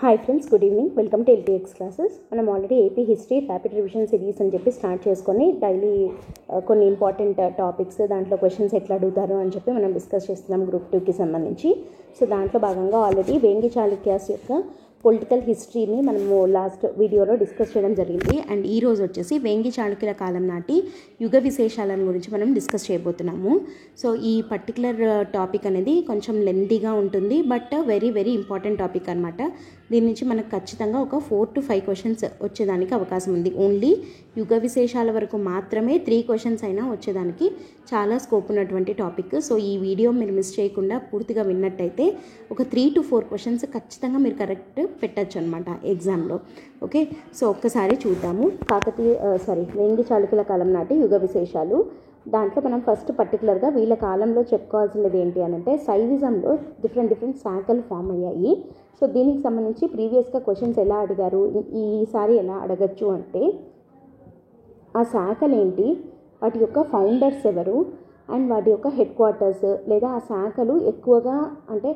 Hi friends, good evening. Welcome to LTX classes. మనం already AP history rapid revision series అని చెప్పి start చేసుకొని daily కొన్ని important topics, దాంట్లో క్వశ్చన్స్ ఎట్లా అడుగుతారు అని చెప్పి మనం డిస్కస్ చేస్తున్నాం గ్రూప్ 2కి సంబంధించి. సో దాంట్లో భాగంగా ఆల్రెడీ వేంగి చాళుక్యాస్ యొక్క పొలిటికల్ హిస్టరీని మనము లాస్ట్ వీడియోలో డిస్కస్ చేయడం జరిగింది. అండ్ ఈ రోజు వచ్చేసి వేంగి చాళుక్యుల కాలం నాటి యుగ విశేషాలను గురించి మనం డిస్కస్ చేయబోతున్నాము. సో ఈ పర్టికులర్ టాపిక్ అనేది కొంచెం లెంతీగా ఉంటుంది, but very very important topic అనమాట. దీని నుంచి మనకు ఖచ్చితంగా ఒక 4 to 5 క్వశ్చన్స్ వచ్చేదానికి అవకాశం ఉంది. ఓన్లీ యుగ విశేషాల వరకు మాత్రమే 3 క్వశ్చన్స్ అయినా వచ్చేదానికి చాలా స్కోప్ ఉన్నటువంటి టాపిక్. సో ఈ వీడియో మీరు మిస్ చేయకుండా పూర్తిగా విన్నట్టయితే ఒక 3 to 4 క్వశ్చన్స్ ఖచ్చితంగా మీరు కరెక్ట్ పెట్టచ్చు అనమాట ఎగ్జామ్లో. ఓకే, సో ఒక్కసారి చూద్దాము. వేంగి చాళుక్యుల కాలం నాటి యుగ విశేషాలు. దాంట్లో మనం ఫస్ట్ పర్టికులర్గా వీళ్ళ కాలంలో చెప్పుకోవాల్సినది ఏంటి అని అంటే, శైవిజంలో డిఫరెంట్ శాఖలు ఫామ్ అయ్యాయి. సో దీనికి సంబంధించి ప్రీవియస్గా క్వశ్చన్స్ ఎలా అడిగారు, ఈసారి ఎలా అడగచ్చు అంటే, ఆ శాఖలు ఏంటి, వాటి యొక్క ఫౌండర్స్ ఎవరు, అండ్ వాటి యొక్క హెడ్ క్వార్టర్స్, లేదా ఆ శాఖలు ఎక్కువగా అంటే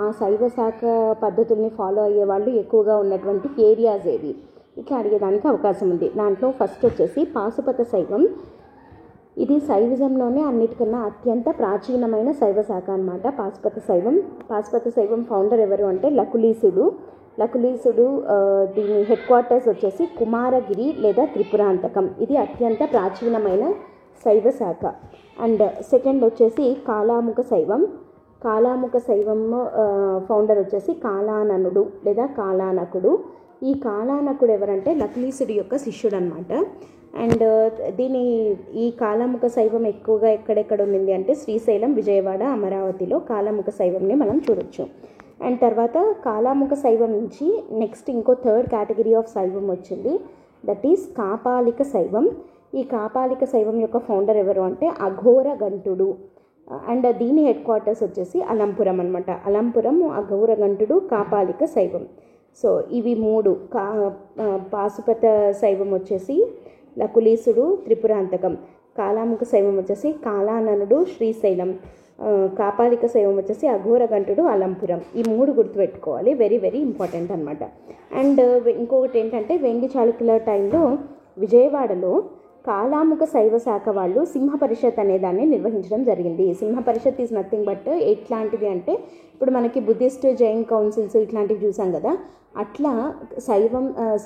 ఆ శైవ శాఖ పద్ధతుల్ని ఫాలో అయ్యే వాళ్ళు ఎక్కువగా ఉన్నటువంటి ఏరియాస్ ఏవి, ఇట్లా అడిగేదానికి అవకాశం ఉంది. దాంట్లో ఫస్ట్ వచ్చేసి పాశుపత శైవం. ఇది శైవిజంలోనే అన్నిటికన్నా అత్యంత ప్రాచీనమైన శైవ శాఖ అనమాట పాశుపత శైవం ఫౌండర్ ఎవరు అంటే లకులీసుడు. దీని హెడ్ క్వార్టర్స్ వచ్చేసి కుమారగిరి లేదా త్రిపురాంతకం. ఇది అత్యంత ప్రాచీనమైన శైవ శాఖ. అండ్ సెకండ్ వచ్చేసి కాలాముఖ శైవం ఫౌండర్ వచ్చేసి కాలాననుడు లేదా కాలానకుడు. ఈ కాలానకుడు ఎవరంటే లకులీసుడి యొక్క శిష్యుడు అనమాట. అండ్ ఈ కాలాముఖ శైవం ఎక్కువగా ఎక్కడెక్కడ ఉంది అంటే శ్రీశైలం, విజయవాడ, అమరావతిలో కాలాముఖ శైవంని మనం చూడొచ్చు. అండ్ తర్వాత కాలాముఖ శైవం నుంచి నెక్స్ట్ ఇంకో థర్డ్ కేటగిరీ ఆఫ్ శైవం వచ్చింది, దట్ ఈస్ కాపాలిక శైవం. ఈ కాపాలిక శైవం యొక్క ఫౌండర్ ఎవరు అంటే అఘోరగంటుడు. అండ్ దీని హెడ్ క్వార్టర్స్ వచ్చేసి అలంపురం అనమాట. అలంపురం, అఘోరగంటుడు, కాపాలిక శైవం. సో ఇవి మూడు. పాశుపత శైవం వచ్చేసి లకులీసుడు, త్రిపురాంతకం. కాలాముఖ శైవం వచ్చేసి కాలాననుడు, శ్రీశైలం. కాపాలిక శైవం వచ్చేసి అఘోరగంటుడు, అలంపురం. ఈ మూడు గుర్తుపెట్టుకోవాలి, వెరీ వెరీ ఇంపార్టెంట్ అనమాట. అండ్ ఇంకొకటి ఏంటంటే, వేంగి చాళుక్యుల టైంలో విజయవాడలో కాలాముఖ శైవ శాఖ వాళ్ళు సింహ పరిషత్ అనే దాన్ని నిర్వహించడం జరిగింది. సింహ పరిషత్ ఈజ్ నథింగ్ బట్ ఎట్లాంటిది అంటే, ఇప్పుడు మనకి బుద్ధిస్ట్ జైన్ కౌన్సిల్స్ ఇట్లాంటివి చూసాం కదా, అట్లా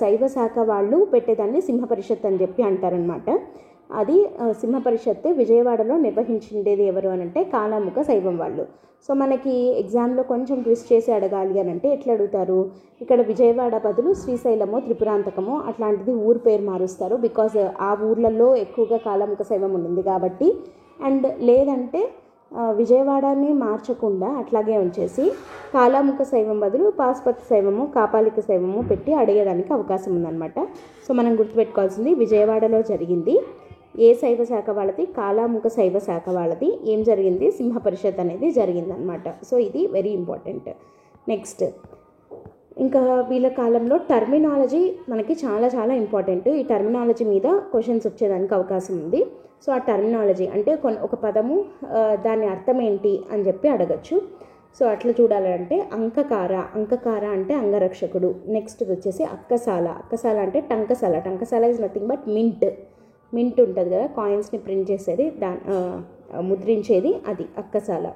శైవ శాఖ వాళ్ళు పెట్టేదాన్ని సింహ పరిషత్ అని చెప్పి అంటారనమాట. అది సింహ పరిషత్ విజయవాడలో నిర్వహించిండేది ఎవరు అని అంటే కాలాముఖ శైవం వాళ్ళు. సో మనకి ఎగ్జామ్లో కొంచెం ట్విస్ట్ చేసి అడగాలి అని అంటే ఎట్లా అడుగుతారు, ఇక్కడ విజయవాడ బదులు శ్రీశైలమో త్రిపురాంతకమో అట్లాంటిది ఊరు పేరు మారుస్తారు, బికాజ్ ఆ ఊర్లలో ఎక్కువగా కాలాముఖ శైవం ఉండింది కాబట్టి. అండ్ లేదంటే విజయవాడని మార్చకుండా అట్లాగే ఉంచేసి కాలాముఖ శైవం బదులు పాశుపత శైవము, కాపాలిక శైవము పెట్టి అడిగేదానికి అవకాశం ఉందన్నమాట. సో మనం గుర్తుపెట్టుకోవాల్సింది, విజయవాడలో జరిగింది ఏ శైవ శాఖ వాళ్ళది, కాలాముఖ శైవ శాఖ వాళ్ళది. ఏం జరిగింది, సింహ పరిషత్ అనేది జరిగిందనమాట. సో ఇది వెరీ ఇంపార్టెంట్. నెక్స్ట్ ఇంకా వీళ్ళ కాలంలో టర్మినాలజీ మనకి చాలా చాలా ఇంపార్టెంట్. ఈ టర్మినాలజీ మీద క్వశ్చన్స్ వచ్చేదానికి అవకాశం ఉంది. సో ఆ టర్మినాలజీ అంటే ఒక పదము దాని అర్థం ఏంటి అని చెప్పి అడగచ్చు. సో అట్లా చూడాలంటే అంకకార అంటే అంగరక్షకుడు. నెక్స్ట్ వచ్చేసి అక్కసాల అంటే టంకసాల ఈజ్ నథింగ్ బట్ మింట్ ఉంటుంది కదా, కాయిన్స్ని ప్రింట్ చేసేది, ముద్రించేది, అది అక్కసాల.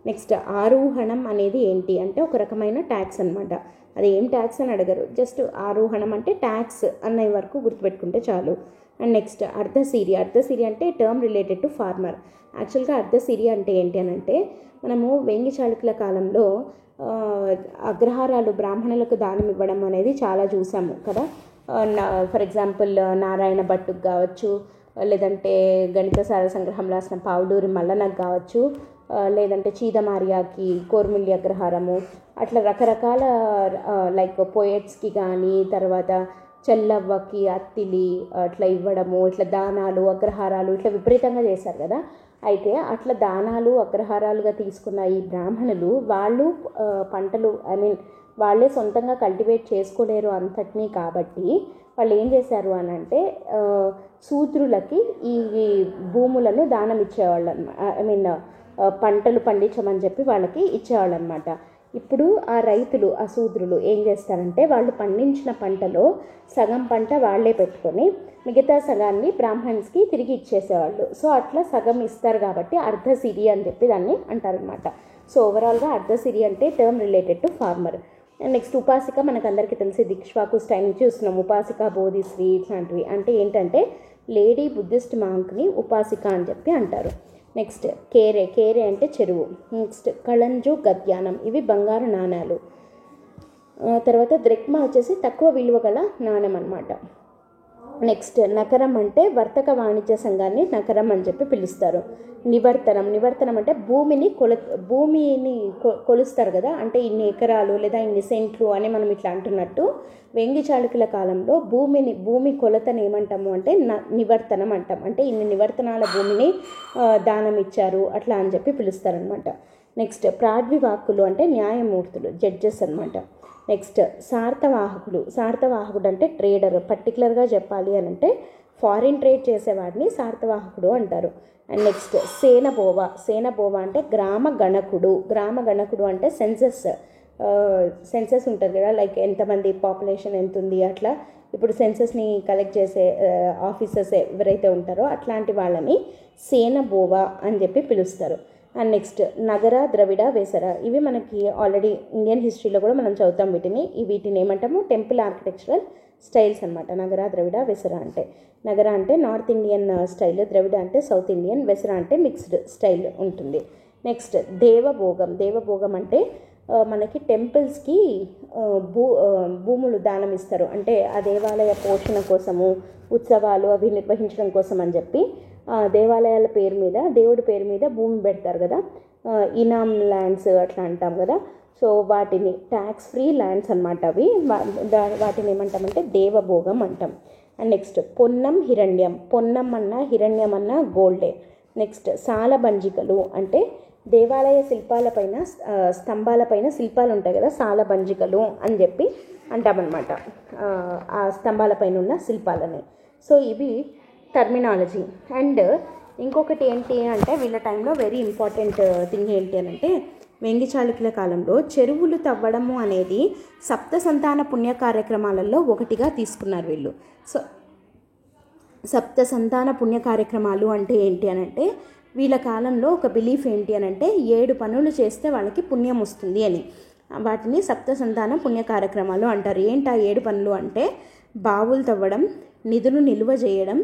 నెక్స్ట్ ఆరోహణం అనేది ఏంటి అంటే ఒక రకమైన ట్యాక్స్ అనమాట. అది ఏం ట్యాక్స్ అని అడగరు, జస్ట్ ఆరోహణం అంటే ట్యాక్స్ అన్న వరకు గుర్తుపెట్టుకుంటే చాలు. అండ్ నెక్స్ట్ అర్ధసిరి అంటే టర్మ్ రిలేటెడ్ టు ఫార్మర్. యాక్చువల్గా అర్ధసిరి అంటే ఏంటి అని అంటే, మనము వేంగి చాళుక్యుల కాలంలో అగ్రహారాలు బ్రాహ్మణులకు దానం ఇవ్వడం అనేది చాలా చూసాము కదా. ఫర్ ఎగ్జాంపుల్ నారాయణ భట్టుకు కావచ్చు, లేదంటే గణిత సార సంగ్రహం రాసిన పావుడూరి మల్లనకు కావచ్చు, లేదంటే చీదమార్యాకి కోర్మిల్లి అగ్రహారము, అట్లా రకరకాల లైక్ పోయట్స్కి కానీ, తర్వాత చెల్లవ్వకి అత్తిలి అట్లా ఇవ్వడము, ఇట్లా దానాలు అగ్రహారాలు ఇట్లా విపరీతంగా చేశారు కదా. అయితే అట్లా దానాలు అగ్రహారాలుగా తీసుకున్న ఈ బ్రాహ్మణులు వాళ్ళు పంటలు వాళ్ళే సొంతంగా కల్టివేట్ చేసుకోలేరు అంతటినీ, కాబట్టి వాళ్ళు ఏం చేశారు అని అంటే శూద్రులకి ఈ భూములను దానం ఇచ్చేవాళ్ళు, పంటలు పండించమని చెప్పి వాళ్ళకి ఇచ్చేవాళ్ళు అనమాట. ఇప్పుడు ఆ రైతులు, ఆ శూద్రులు ఏం చేస్తారంటే వాళ్ళు పండించిన పంటలో సగం పంట వాళ్ళే పెట్టుకొని మిగతా సగాన్ని బ్రాహ్మణ్స్కి తిరిగి ఇచ్చేసేవాళ్ళు. సో అట్లా సగం ఇస్తారు కాబట్టి అర్ధసిరి అని చెప్పి దాన్ని అంటారనమాట. సో ఓవరాల్గా అర్ధసిరి అంటే term related to farmer. And next ఉపాసిక, మనకు అందరికీ తెలిసి దిక్ష్వాకు స్టైల్ నుంచి చూస్తున్నాం. ఉపాసిక, బోధిశ్రీ ఇట్లాంటివి అంటే ఏంటంటే లేడీ బుద్ధిస్ట్ మాంక్ని ఉపాసిక అని చెప్పి అంటారు. నెక్స్ట్ కేరే, కేరే అంటే చెరువు. నెక్స్ట్ కళంజు, గద్యానం, ఇవి బంగారు నాణ్యాలు. తర్వాత ద్రెక్మ వచ్చేసి తక్కువ విలువ గల నాణ్యం అన్నమాట. నెక్స్ట్ నకరం అంటే వర్తక వాణిజ్య సంఘాన్ని నకరం అని చెప్పి పిలుస్తారు. నివర్తనం, నివర్తనం అంటే భూమిని కొలుస్తారు కదా, అంటే ఇన్ని ఎకరాలు లేదా ఇన్ని సెంట్లు అని మనం ఇట్లా అంటున్నట్టు వేంగి చాళుక్యుల కాలంలో భూమి కొలతను ఏమంటాము అంటే నివర్తనం అంటాం. అంటే ఇన్ని నివర్తనాల భూమిని దానం ఇచ్చారు అట్లా అని చెప్పి పిలుస్తారనమాట. నెక్స్ట్ ప్రాడ్వివాక్కులు అంటే న్యాయమూర్తులు, జడ్జెస్ అనమాట. నెక్స్ట్ సార్థవాహకుడు, సార్థవాహకుడు అంటే ట్రేడర్. పర్టికులర్గా చెప్పాలి అని అంటే ఫారిన్ ట్రేడ్ చేసేవాడిని సార్థవాహకుడు అంటారు. అండ్ నెక్స్ట్ సేనబోవ, సేనబోవ అంటే గ్రామ గణకుడు. గ్రామ గణకుడు అంటే సెన్సస్ ఉంటుంది కదా, లైక్ ఎంతమంది పాపులేషన్ ఎంత ఉంది అట్లా. ఇప్పుడు సెన్సస్ని కలెక్ట్ చేసే ఆఫీసర్స్ ఎవరైతే ఉంటారో అట్లాంటి వాళ్ళని సేనబోవ అని చెప్పి పిలుస్తారు. అండ్ నెక్స్ట్ నగర, ద్రవిడ, వేసర, ఇవి మనకి ఆల్రెడీ ఇండియన్ హిస్టరీలో కూడా మనం చదువుతాం. వీటిని ఏమంటాము టెంపుల్ ఆర్కిటెక్చరల్ స్టైల్స్ అనమాట. నగర, ద్రవిడ, వేసర అంటే నగర అంటే నార్త్ ఇండియన్ స్టైల్, ద్రవిడ అంటే సౌత్ ఇండియన్, వేసర అంటే మిక్స్డ్ స్టైల్ ఉంటుంది. నెక్స్ట్ దేవభోగం, దేవభోగం అంటే మనకి టెంపుల్స్కి భూములు దానం ఇస్తారు. అంటే ఆ దేవాలయ పోషణ కోసము, ఉత్సవాలు అవి నిర్వహించడం కోసం అని చెప్పి దేవాలయాల పేరు మీద, దేవుడి పేరు మీద భూమి పెడతారు కదా, ఇనామ్ ల్యాండ్స్ అట్లా అంటాం కదా. సో వాటిని ట్యాక్స్ ఫ్రీ ల్యాండ్స్ అనమాట. అవి వాటిని ఏమంటామంటే దేవభోగం అంటాం. అండ్ నెక్స్ట్ పొన్నం, హిరణ్యం. పొన్నం అన్న హిరణ్యం అన్న గోల్డే. నెక్స్ట్ సాలబంజికలు అంటే దేవాలయ శిల్పాలపైన, స్తంభాలపైన శిల్పాలు ఉంటాయి కదా, సాలబంజికలు అని చెప్పి అంటామన్నమాట ఆ స్తంభాలపైన ఉన్న శిల్పాలని. సో ఇవి టర్మినాలజీ. అండ్ ఇంకొకటి ఏంటి అంటే వీళ్ళ టైంలో వెరీ ఇంపార్టెంట్ థింగ్ ఏంటి అని అంటే వేంగి చాళుక్యుల కాలంలో చెరువులు తవ్వడము అనేది సప్త సంతాన పుణ్య కార్యక్రమాలలో ఒకటిగా తీసుకున్నారు వీళ్ళు. సో సప్త సంతాన పుణ్య కార్యక్రమాలు అంటే ఏంటి అని అంటే వీళ్ళ కాలంలో ఒక బిలీఫ్ ఏంటి అని అంటే 7 పనులు చేస్తే వాళ్ళకి పుణ్యం వస్తుంది అని. వాటిని సప్త సంతాన పుణ్య కార్యక్రమాలు అంటారు. ఏంటి ఆ 7 పనులు అంటే బావులు తవ్వడం, నిధులు నిల్వ చేయడం,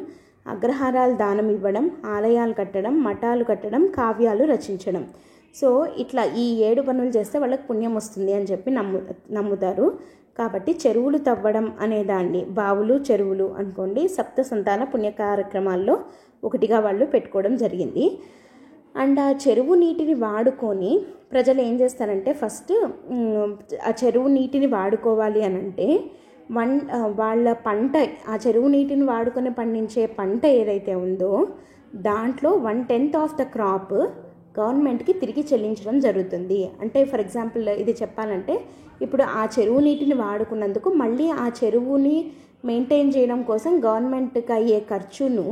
అగ్రహారాలు దానం ఇవ్వడం, ఆలయాలు కట్టడం, మఠాలు కట్టడం, కావ్యాలు రచించడం. సో ఇట్లా ఈ 7 పనులు చేస్తే వాళ్ళకి పుణ్యం వస్తుంది అని చెప్పి నమ్ముతారు. కాబట్టి చెరువులు తవ్వడం అనేదాన్ని, బావులు చెరువులు అనుకోండి, సప్త సంతాన పుణ్య కార్యక్రమాల్లో ఒకటిగా వాళ్ళు పెట్టుకోవడం జరిగింది. అండ్ ఆ చెరువు నీటిని వాడుకొని ప్రజలు ఏం చేస్తారంటే ఫస్ట్ ఆ చెరువు నీటిని వాడుకోవాలి అని అంటే వాళ్ళ పంట, ఆ చెరువు నీటిని వాడుకొని పండించే పంట ఏదైతే ఉందో దాంట్లో 1/10 ఆఫ్ ద క్రాప్ గవర్నమెంట్కి తిరిగి చెల్లించడం జరుగుతుంది. అంటే ఫర్ ఎగ్జాంపుల్ ఇది చెప్పాలంటే ఇప్పుడు ఆ చెరువు నీటిని వాడుకున్నందుకు మళ్ళీ ఆ చెరువుని మెయింటైన్ చేయడం కోసం గవర్నమెంట్కి అయ్యే ఖర్చును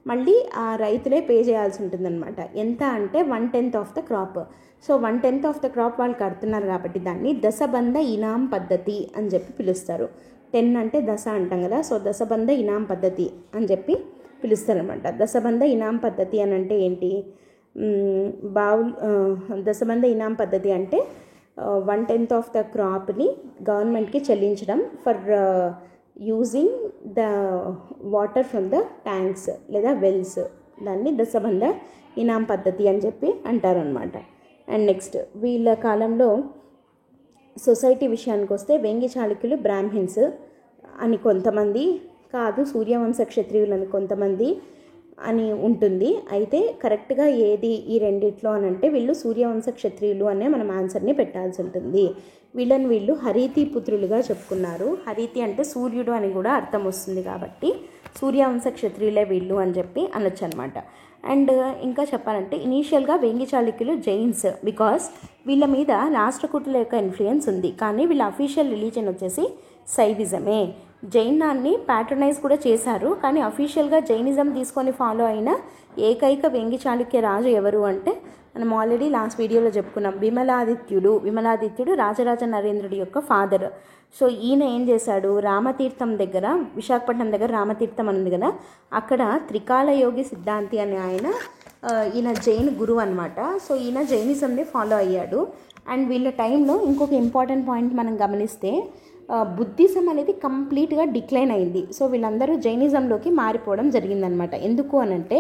మళ్ళీ ఆ రైతులే పే చేయాల్సి ఉంటుందన్నమాట. ఎంత అంటే 1/10 of the crop. So 1/10 of the crop వాళ్ళు కడుతున్నారు కాబట్టి దాన్ని దశబంధ ఇనాం పద్ధతి అని చెప్పి పిలుస్తారు. 10 అంటే దశ అంటాం కదా, సో దశబంధ ఇనాం పద్ధతి అని చెప్పి పిలుస్తారనమాట. దశబంధ ఇనాం పద్ధతి అని అంటే ఏంటి, దశబంధ ఇనాం పద్ధతి అంటే 1/10 ఆఫ్ ద క్రాప్ని గవర్నమెంట్కి చెల్లించడం for using the water from the tanks లేదా వెల్స్. దాన్ని దశబంధ ఇనాం పద్ధతి అని చెప్పి అంటారనమాట. అండ్ నెక్స్ట్ వీళ్ళ కాలంలో సొసైటీ విషయానికి వస్తే వేంగి చాళుక్యులు బ్రాహ్మిన్స్ అని కొంతమంది, కాదు సూర్యవంశ క్షత్రియులు అని కొంతమంది అని ఉంటుంది. అయితే కరెక్ట్గా ఏది ఈ రెండిట్లో అని అంటే వీళ్ళు సూర్యవంశ క్షత్రియులు అనే మనం ఆన్సర్ని పెట్టాల్సి ఉంటుంది. వీళ్ళు హరీతి పుత్రులుగా చెప్పుకున్నారు. హరీతి అంటే సూర్యుడు అని కూడా అర్థం వస్తుంది కాబట్టి సూర్యవంశ క్షత్రియులే వీళ్ళు అని చెప్పి అనొచ్చు అనమాట. అండ్ ఇంకా చెప్పాలంటే ఇనీషియల్గా వేంగి చాళుక్యులు జైన్స్, బికాస్ వీళ్ళ మీద రాష్ట్రకూటుల యొక్క ఇన్ఫ్లుయెన్స్ ఉంది. కానీ వీళ్ళ అఫీషియల్ రిలీజన్ వచ్చేసి శైవిజమే. జైనాన్ని ప్యాట్రనైజ్ కూడా చేశారు, కానీ అఫీషియల్గా జైనిజం తీసుకొని ఫాలో అయిన ఏకైక వేంగి చాళుక్య రాజు ఎవరు అంటే మనం ఆల్రెడీ లాస్ట్ వీడియోలో చెప్పుకున్నాం. విమలాదిత్యుడు రాజరాజ నరేంద్రుడి యొక్క ఫాదర్. సో ఈయన ఏం చేశాడు, రామతీర్థం దగ్గర, విశాఖపట్నం దగ్గర రామతీర్థం అని ఉంది కదా, అక్కడ త్రికాలయోగి సిద్ధాంతి అనే ఈయన జైన్ గురువు అనమాట. సో ఈయన జైనిజంని ఫాలో అయ్యాడు. అండ్ వీళ్ళ టైంలో ఇంకొక ఇంపార్టెంట్ పాయింట్ మనం గమనిస్తే బుద్ధిజం అనేది కంప్లీట్గా డిక్లైన్ అయింది. సో వీళ్ళందరూ జైనిజంలోకి మారిపోవడం జరిగిందనమాట. ఎందుకు అనంటే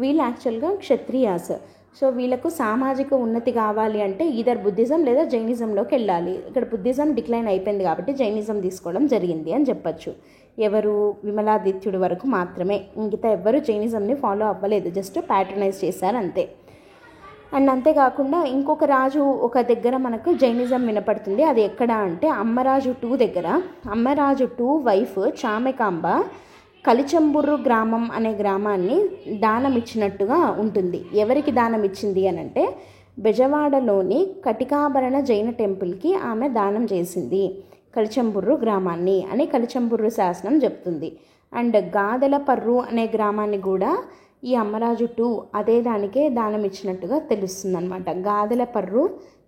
వీళ్ళు యాక్చువల్గా క్షత్రియాస్. సో వీళ్ళకు సామాజిక ఉన్నతి కావాలి అంటే ఈధర్ బుద్ధిజం లేదా జైనిజంలోకి వెళ్ళాలి. ఇక్కడ బుద్ధిజం డిక్లైన్ అయిపోయింది కాబట్టి జైనిజం తీసుకోవడం జరిగింది అని చెప్పచ్చు. ఎవరు, విమలాదిత్యుడి వరకు మాత్రమే, మిగతా ఎవ్వరు జైనిజంని ఫాలో అవ్వలేదు, జస్ట్ ప్యాట్రనైజ్ చేశారు అంతే. అండ్ అంతేకాకుండా ఇంకొక రాజు ఒక దగ్గర మనకు జైనిజం వినపడుతుంది. అది ఎక్కడ అంటే అమ్మరాజు 2 దగ్గర. అమ్మరాజు 2 వైఫ్ చామెకాంబ కలిచంబుర్రు గ్రామం అనే గ్రామాన్ని దానం ఇచ్చినట్టుగా ఉంటుంది. ఎవరికి దానం ఇచ్చింది అని అంటే బెజవాడలోని కటికాభరణ జైన టెంపుల్కి ఆమె దానం చేసింది కలిచంబుర్రు గ్రామాన్ని అని కలిచంబుర్రు శాసనం చెప్తుంది. అండ్ గాదెలపర్రు అనే గ్రామాన్ని కూడా ఈ అమ్మరాజు 2 అదే దానికే దానం ఇచ్చినట్టుగా తెలుస్తుంది అనమాట. గాదెలపర్రు,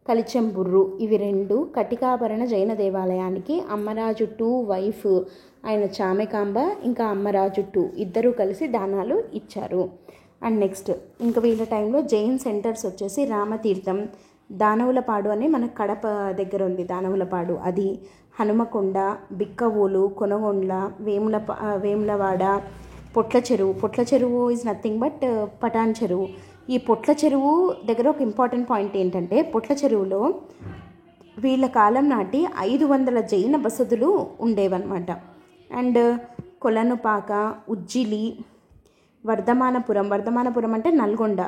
కలిచంబుర్రు ఇవి 2 కటికాభరణ జైన దేవాలయానికి అమ్మరాజు 2 వైఫ్ ఆయన చామెకాంబ ఇంకా అమ్మరాజు 2 ఇద్దరూ కలిసి దానాలు ఇచ్చారు. అండ్ నెక్స్ట్ ఇంకా వీళ్ళ టైంలో జైన్ సెంటర్స్ వచ్చేసి రామతీర్థం, దానవులపాడు అని మన కడప దగ్గర ఉంది దానవులపాడు, అది హనుమకొండ, బిక్కవోలు, కొనగొండ్ల, వేములవాడ, పొట్ల చెరువు ఈజ్ నథింగ్ బట్ పటాన్ చెరువు. ఈ పొట్ల చెరువు దగ్గర ఒక ఇంపార్టెంట్ పాయింట్ ఏంటంటే పొట్ల చెరువులో వీళ్ళ కాలం నాటి 500 జైన బసదులు ఉండేవన్నమాట. అండ్ కొలనుపాక, ఉజ్జిలి, వర్ధమానపురం అంటే నల్గొండ,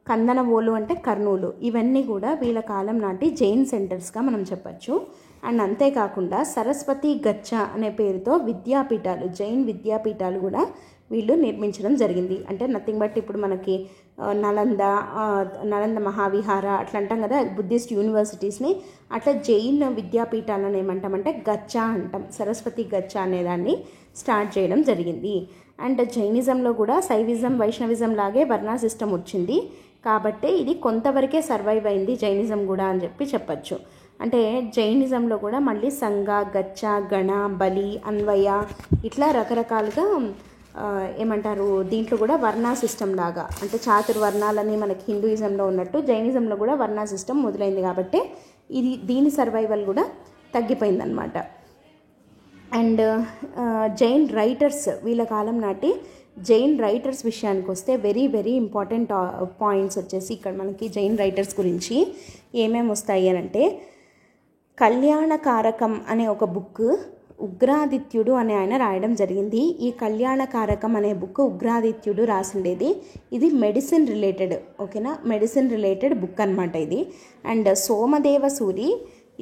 కందనవోలు అంటే కర్నూలు, ఇవన్నీ కూడా వీళ్ళ కాలం నాటి జైన్ సెంటర్స్గా మనం చెప్పచ్చు. అండ్ అంతేకాకుండా సరస్వతి గచ్చ అనే పేరుతో విద్యాపీఠాలు, జైన్ విద్యాపీఠాలు కూడా వీళ్ళు నిర్మించడం జరిగింది. అంటే నథింగ్ బట్ ఇప్పుడు మనకి నలంద మహావిహార అట్లా అంటాం కదా బుద్ధిస్ట్ యూనివర్సిటీస్ని, అట్లా జైన్ విద్యాపీఠాలను ఏమంటామంటే గచ్చ అంటాం. సరస్వతి గచ్చ అనేదాన్ని స్టార్ట్ చేయడం జరిగింది. అండ్ జైనిజంలో కూడా శైవిజం వైష్ణవిజం లాగే వర్ణ సిస్టమ్ వచ్చింది కాబట్టి ఇది కొంతవరకే సర్వైవ్ అయింది జైనిజం కూడా అని చెప్పచ్చు. అంటే జైనిజంలో కూడా మళ్ళీ సంఘ, గచ్చ, గణ, బలి, అన్వయ ఇట్లా రకరకాలుగా ఏమంటారు దీంట్లో కూడా వర్ణ సిస్టమ్ లాగా, అంటే చాతుర్వర్ణాలని మనకి హిందూయిజంలో ఉన్నట్టు జైనిజంలో కూడా వర్ణ సిస్టమ్ మొదలైంది కాబట్టి దీని సర్వైవల్ కూడా తగ్గిపోయిందనమాట. అండ్ జైన్ రైటర్స్, వీళ్ళ కాలం నాటి జైన్ రైటర్స్ విషయానికి వస్తే వెరీ వెరీ ఇంపార్టెంట్ పాయింట్స్ వచ్చేసి ఇక్కడ మనకి జైన్ రైటర్స్ గురించి ఏమేమి వస్తాయి అని అంటే కళ్యాణకారకం అనే ఒక బుక్ ఉగ్రాదిత్యుడు అనే ఆయన రాయడం జరిగింది. ఈ కళ్యాణకారకం అనే బుక్ ఉగ్రాదిత్యుడు రాసిండేది. ఇది మెడిసిన్ రిలేటెడ్, ఓకేనా, మెడిసిన్ రిలేటెడ్ బుక్ అనమాట ఇది. అండ్ సోమదేవసూరి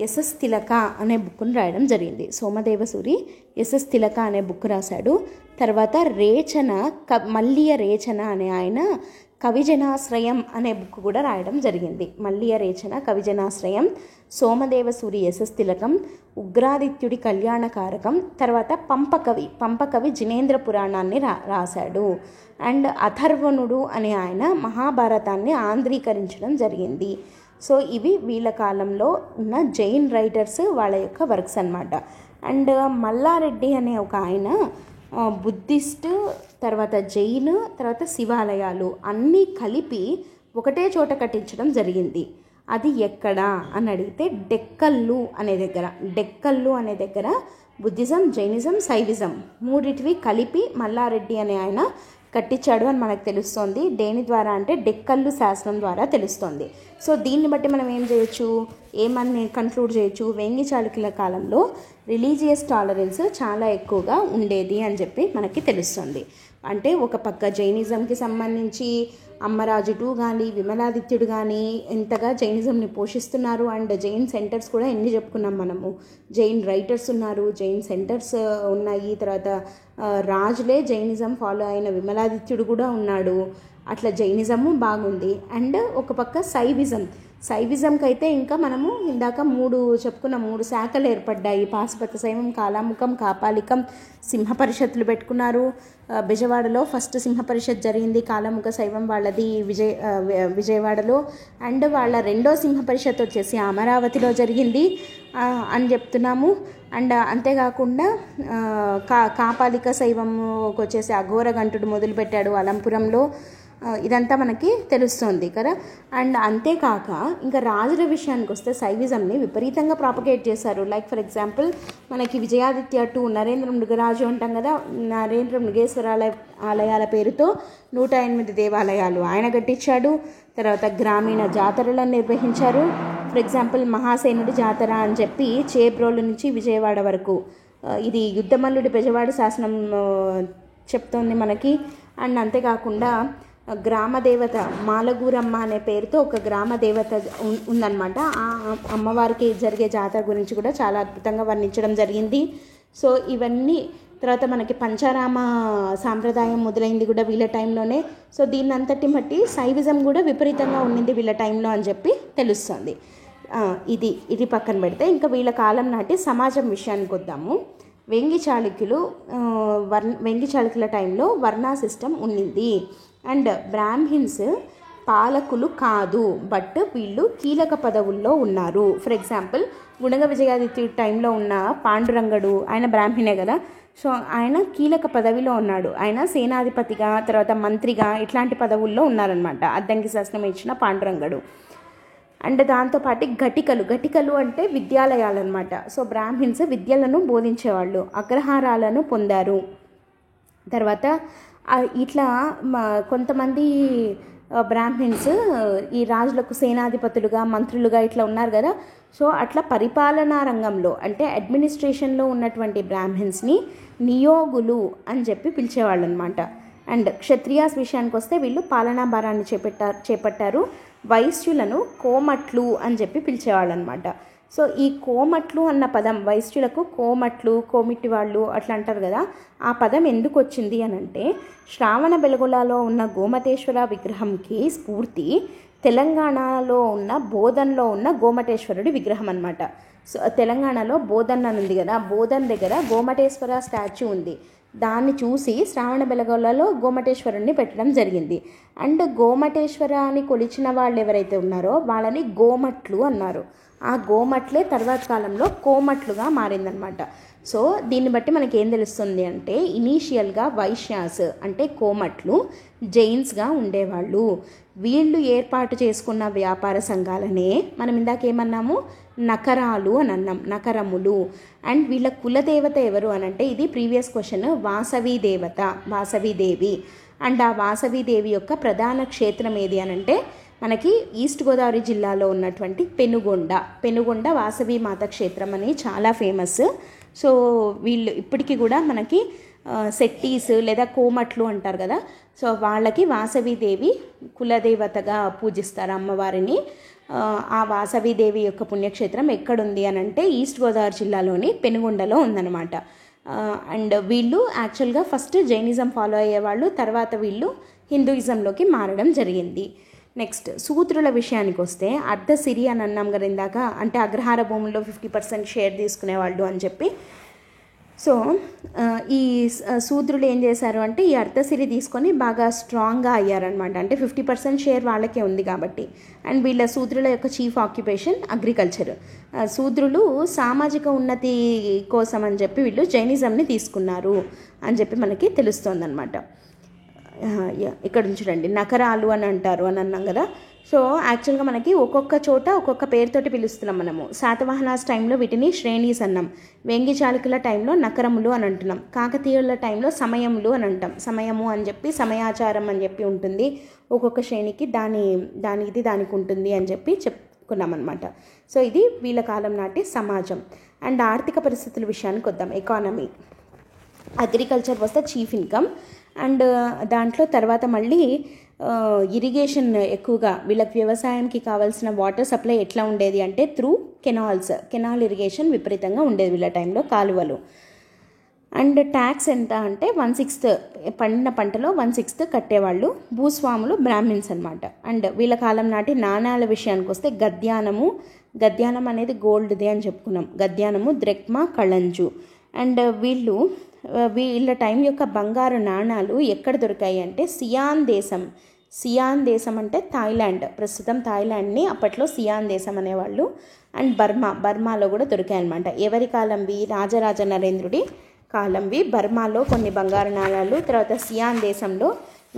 ఎస్ఎస్ తిలక అనే బుక్ను రాయడం జరిగింది. సోమదేవసూరి ఎస్ఎస్ తిలక అనే బుక్ రాశాడు. తర్వాత మల్లియ రేచన అనే ఆయన కవిజనాశ్రయం అనే బుక్ కూడా రాయడం జరిగింది. మల్లియ రేచన, కవిజనాశ్రయం, సోమదేవసూరి ఎస్ఎస్ తిలకం, ఉగ్రాదిత్యుడి కళ్యాణకారకం, తర్వాత పంపకవి జినేంద్ర పురాణాన్ని రాశాడు. అండ్ అథర్వణుడు అనే ఆయన మహాభారతాన్ని ఆంధ్రీకరించడం జరిగింది. సో ఇవి వీళ్ళ కాలంలో ఉన్న జైన్ రైటర్స్ వాళ్ళ యొక్క వర్క్స్ అన్నమాట. అండ్ మల్లారెడ్డి అనే ఒక ఆయన బుద్ధిస్ట్, తర్వాత జైన్, తర్వాత శివాలయాలు అన్నీ కలిపి ఒకటే చోట కట్టించడం జరిగింది. అది ఎక్కడ అని అడిగితే డెక్కల్లు అనే దగ్గర బుద్ధిజం, జైనిజం, శైవిజం మూడిటివి కలిపి మల్లారెడ్డి అనే ఆయన కట్టించాడు అని మనకు తెలుస్తోంది. దేని ద్వారా అంటే డెక్కల్లు శాసనం ద్వారా తెలుస్తోంది. సో దీన్ని బట్టి మనం ఏం చేయొచ్చు, ఏమని కన్క్లూడ్ చేయొచ్చు, వేంగి చాళుక్యుల కాలంలో రిలీజియస్ టాలరెన్స్ చాలా ఎక్కువగా ఉండేది అని చెప్పి మనకి తెలుస్తుంది. అంటే ఒక పక్క జైనిజంకి సంబంధించి అమ్మరాజు 2 కానీ విమలాదిత్యుడు కానీ ఎంతగా జైనిజంని పోషిస్తున్నారు. అండ్ జైన్ సెంటర్స్ కూడా ఎన్ని చెప్పుకున్నాం మనము, జైన్ రైటర్స్ ఉన్నారు, జైన్ సెంటర్స్ ఉన్నాయి, తర్వాత రాజులే జైనిజం ఫాలో అయిన విమలాదిత్యుడు కూడా ఉన్నాడు. అట్లా జైనిజము బాగుంది. అండ్ ఒక పక్క శైవిజంకి అయితే ఇంకా మనము ఇందాక 3 శాఖలు ఏర్పడ్డాయి. పాశుపత శైవం, కాలాముఖం, కాపాలికం, సింహ పరిషత్తులు పెట్టుకున్నారు. బెజవాడలో ఫస్ట్ సింహ పరిషత్ జరిగింది, కాలాముఖ శైవం వాళ్ళది విజయవాడలో. అండ్ వాళ్ళ రెండో సింహ పరిషత్ వచ్చేసి అమరావతిలో జరిగింది అని చెప్తున్నాము. అండ్ అంతేకాకుండా కాపాలిక శైవంకి వచ్చేసి అఘోరగంటుడు మొదలుపెట్టాడు అలంపురంలో. ఇదంతా మనకి తెలుస్తుంది కదా. అండ్ అంతేకాక ఇంకా రాజుల విషయానికి వస్తే శైవిజంని విపరీతంగా ప్రాపగేట్ చేశారు. లైక్ ఫర్ ఎగ్జాంపుల్ మనకి విజయాదిత్య 2 నరేంద్ర మృగరాజు అంటాం కదా, నరేంద్ర మృగేశ్వరాలయ ఆలయాల పేరుతో 108 దేవాలయాలు ఆయన కట్టించాడు. తర్వాత గ్రామీణ జాతరలను నిర్వహించారు. ఫర్ ఎగ్జాంపుల్ మహాసేనుడి జాతర అని చెప్పి చేబ్రోలు నుంచి విజయవాడ వరకు, ఇది యుద్ధమల్లుడి బెజవాడ శాసనం చెప్తోంది మనకి. అండ్ అంతేకాకుండా గ్రామదేవత మాలగూరమ్మ అనే పేరుతో ఒక గ్రామదేవత ఉందన్నమాట. ఆ అమ్మవారికి జరిగే జాతర గురించి కూడా చాలా అద్భుతంగా వర్ణించడం జరిగింది. సో ఇవన్నీ తర్వాత మనకి పంచారామ సాంప్రదాయం మొదలైంది కూడా వీళ్ళ టైంలోనే. సో దీన్ని అంతటి బట్టి శైవిజం కూడా విపరీతంగా ఉండింది వీళ్ళ టైంలో అని చెప్పి తెలుస్తుంది. ఇది పక్కన పెడితే ఇంకా వీళ్ళ కాలం నాటి సమాజం విషయానికి వద్దాము. వెంగి చాళుక్యుల టైంలో వర్ణా సిస్టమ్ ఉండింది. అండ్ బ్రాహ్మిన్స్ పాలకులు కాదు, బట్ వీళ్ళు కీలక పదవుల్లో ఉన్నారు. ఫర్ ఎగ్జాంపుల్ గుణగ విజయాదిత్యుడి టైంలో ఉన్న పాండురంగడు, ఆయన బ్రాహ్మణే కదా. సో ఆయన కీలక పదవిలో ఉన్నాడు. ఆయన సేనాధిపతిగా, తర్వాత మంత్రిగా ఇట్లాంటి పదవుల్లో ఉన్నారనమాట అద్దంకి శాసనం ఇచ్చిన పాండురంగడు. అండ్ దాంతోపాటు ఘటికలు అంటే విద్యాలయాలు అనమాట. సో బ్రాహ్మిన్స్ విద్యలను బోధించేవాళ్ళు, అగ్రహారాలను పొందారు. తర్వాత ఇట్లా కొంతమంది బ్రాహ్మిన్స్ ఈ రాజులకు సేనాధిపతులుగా, మంత్రులుగా ఇట్లా ఉన్నారు కదా. సో అట్లా పరిపాలనా రంగంలో అంటే అడ్మినిస్ట్రేషన్లో ఉన్నటువంటి బ్రాహ్మిన్స్ని నియోగులు అని చెప్పి పిలిచేవాళ్ళు అనమాట. అండ్ క్షత్రియాస్ విషయానికి వస్తే వీళ్ళు పాలనా భారాన్ని చేపట్టారు. వైశ్యులను కోమట్లు అని చెప్పి పిలిచేవాళ్ళు అనమాట. సో ఈ కోమట్లు అన్న పదం, వైశ్యులకు కోమట్లు, కోమిటి వాళ్ళు అట్లా అంటారు కదా, ఆ పదం ఎందుకు వచ్చింది అని అంటే శ్రావణ బెలగొలలో ఉన్న గోమటేశ్వర విగ్రహంకి స్ఫూర్తి తెలంగాణలో ఉన్న బోధన్లో ఉన్న గోమటేశ్వరుడి విగ్రహం అనమాట. సో తెలంగాణలో బోధన్ అని ఉంది కదా, బోధన్ దగ్గర గోమటేశ్వర స్టాచ్యూ ఉంది. దాన్ని చూసి శ్రావణ బెలగొలలో గోమటేశ్వరుణ్ణి పెట్టడం జరిగింది. అండ్ గోమటేశ్వరాన్ని కొలిచిన వాళ్ళు ఎవరైతే ఉన్నారో వాళ్ళని గోమట్లు అన్నారు. ఆ గోమట్లే తర్వాత కాలంలో కోమట్లుగా మారిందనమాట. సో దీన్ని బట్టి మనకి ఏం తెలుస్తుంది అంటే ఇనీషియల్గా వైశ్యాస్ అంటే కోమట్లు జైన్స్గా ఉండేవాళ్ళు. వీళ్ళు ఏర్పాటు చేసుకున్న వ్యాపార సంఘాలనే మనం ఇందాక ఏమన్నాము, నకరాలు అని అన్నాం, నకరములు. అండ్ వీళ్ళ కులదేవత ఎవరు అని అంటే ఇది ప్రీవియస్ క్వశ్చన్, వాసవీదేవి. అండ్ ఆ వాసవీదేవి యొక్క ప్రధాన క్షేత్రం ఏది అని అంటే మనకి ఈస్ట్ గోదావరి జిల్లాలో ఉన్నటువంటి పెనుగొండ వాసవి మాత క్షేత్రం అని చాలా ఫేమస్. సో వీళ్ళు ఇప్పటికీ కూడా మనకి శెట్టీస్ లేదా కోమట్లు అంటారు కదా, సో వాళ్ళకి వాసవీదేవి కులదేవతగా పూజిస్తారు అమ్మవారిని. ఆ వాసవీదేవి యొక్క పుణ్యక్షేత్రం ఎక్కడుంది అని అంటే ఈస్ట్ గోదావరి జిల్లాలోని పెనుగొండలో ఉందన్నమాట. అండ్ వీళ్ళు యాక్చువల్గా ఫస్ట్ జైనిజం ఫాలో అయ్యేవాళ్ళు, తర్వాత వీళ్ళు హిందూయిజంలోకి మారడం జరిగింది. నెక్స్ట్ సూత్రుల విషయానికి వస్తే అర్ధసిరి అని అన్నాం కదా ఇందాక, అంటే అగ్రహార భూముల్లో 50% షేర్ తీసుకునేవాళ్ళు అని చెప్పి. సో ఈ శూద్రులు ఏం చేశారు అంటే ఈ అర్ధసిరి తీసుకొని బాగా స్ట్రాంగ్గా అయ్యారనమాట. అంటే 50% షేర్ వాళ్ళకే ఉంది కాబట్టి. అండ్ వీళ్ళ శూద్రుల యొక్క చీఫ్ ఆక్యుపేషన్ అగ్రికల్చర్. శూద్రులు సామాజిక ఉన్నతి కోసం అని చెప్పి వీళ్ళు జైనిజంని తీసుకున్నారు అని చెప్పి మనకి తెలుస్తుంది అనమాట. ఇక్కడ చూడండి నకరాలు అని అంటారు అని అన్నాం కదా. సో యాక్చువల్గా మనకి ఒక్కొక్క చోట ఒక్కొక్క పేరుతోటి పిలుస్తున్నాం మనము. శాతవాహనాస్ టైంలో వీటిని శ్రేణీస్ అన్నాం, వెంగి చాళుక్యుల టైంలో నకరములు అని అంటున్నాం, కాకతీయుల టైంలో సమయములు అని అంటాం. సమయము అని చెప్పి సమయాచారం అని చెప్పి ఉంటుంది, ఒక్కొక్క శ్రేణికి దానికి ఉంటుంది అని చెప్పి చెప్పుకున్నాం అనమాట. సో ఇది వీళ్ళ కాలం నాటి సమాజం. అండ్ ఆర్థిక పరిస్థితుల విషయానికి వద్దాం. ఎకానమీ, అగ్రికల్చర్ వస్తే చీఫ్ ఇన్కమ్. అండ్ దాంట్లో తర్వాత మళ్ళీ ఇరిగేషన్ ఎక్కువగా, వీళ్ళకి వ్యవసాయంకి కావాల్సిన వాటర్ సప్లై ఎట్లా ఉండేది అంటే త్రూ కెనాల్ ఇరిగేషన్ విపరీతంగా ఉండేది వీళ్ళ టైంలో, కాలువలు. అండ్ ట్యాక్స్ ఎంత అంటే 1/6 పండిన పంటలో 1/6 కట్టేవాళ్ళు భూస్వాములు బ్రాహ్మిన్స్ అనమాట. అండ్ వీళ్ళ కాలం నాటి నాణ్యాల విషయానికి వస్తే గద్యానం అనేది గోల్డ్దే అని చెప్పుకున్నాం, గద్యానము, ద్రెక్మా, కళంజు. అండ్ వీళ్ళ టైం యొక్క బంగారు నాణాలు ఎక్కడ దొరికాయి అంటే సియాన్ దేశం అంటే థాయిలాండ్, ప్రస్తుతం థాయిలాండ్ని అప్పట్లో సియాన్ దేశం అనేవాళ్ళు. అండ్ బర్మాలో కూడా దొరికాయి అనమాట. ఎవరి కాలంవి? రాజరాజ నరేంద్రుడి కాలంవి. బర్మాలో కొన్ని బంగారు నాణాలు, తర్వాత సియాన్ దేశంలో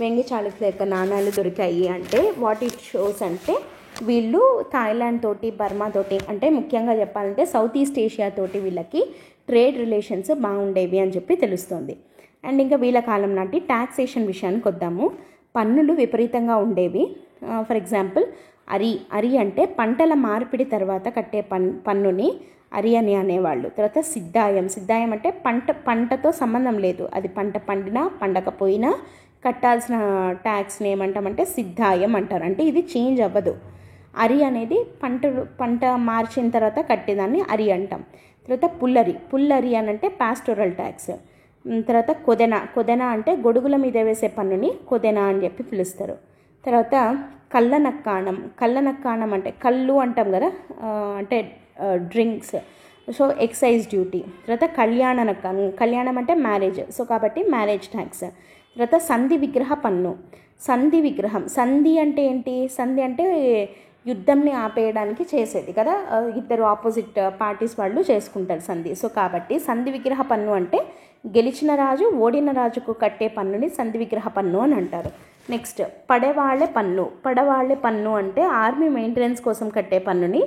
వెంగి చాళుక్యుల యొక్క నాణాలు దొరికాయి. అంటే వాట్ ఇట్ షోస్ అంటే వీళ్ళు థాయిలాండ్ తోటి, బర్మా తోటి, అంటే ముఖ్యంగా చెప్పాలంటే సౌత్ ఈస్ట్ ఏషియా తోటి వీళ్ళకి ట్రేడ్ రిలేషన్స్ బాగుండేవి అని చెప్పి తెలుస్తుంది. అండ్ ఇంకా వీళ్ళ కాలం నాటి ట్యాక్సేషన్ విషయానికి వద్దాము. పన్నులు విపరీతంగా ఉండేవి. ఫర్ ఎగ్జాంపుల్ అరి అంటే పంటల మార్పిడి తర్వాత కట్టే పన్నుని అరి అని అనేవాళ్ళు. తర్వాత సిద్ధాయం అంటే పంటతో సంబంధం లేదు, అది పంట పండినా పండకపోయినా కట్టాల్సిన ట్యాక్స్ని ఏమంటామంటే సిద్ధాయం అంటారు. అంటే ఇది చేంజ్ అవ్వదు. అరి అనేది పంట మార్చిన తర్వాత కట్టేదాన్ని అరి అంటాం. తర్వాత పుల్లరి అని అంటే పాస్టోరల్ ట్యాక్స్. తర్వాత కొదెన అంటే గొడుగుల మీద వేసే పన్నుని కొదెన అని చెప్పి పిలుస్తారు. తర్వాత కళ్ళనక్కాణం అంటే కళ్ళు అంటాం కదా, అంటే డ్రింక్స్, సో ఎక్సైజ్ డ్యూటీ. తర్వాత కళ్యాణం అంటే మ్యారేజ్, సో కాబట్టి మ్యారేజ్ ట్యాక్స్. తర్వాత సంధి విగ్రహ పన్ను. సంధి అంటే ఏంటి? సంధి అంటే యుద్ధంని ఆపేయడానికి చేసేది కదా, ఇద్దరు ఆపోజిట్ పార్టీస్ వాళ్ళు చేసుకుంటారు సంధి. సో కాబట్టి సంధి విగ్రహ పన్ను అంటే గెలిచిన రాజు ఓడిన రాజుకు కట్టే పన్నుని సంధి విగ్రహ పన్ను అని అంటారు. నెక్స్ట్ పడవాళ్లే పన్ను అంటే ఆర్మీ మెయింటెనెన్స్ కోసం కట్టే పన్నుని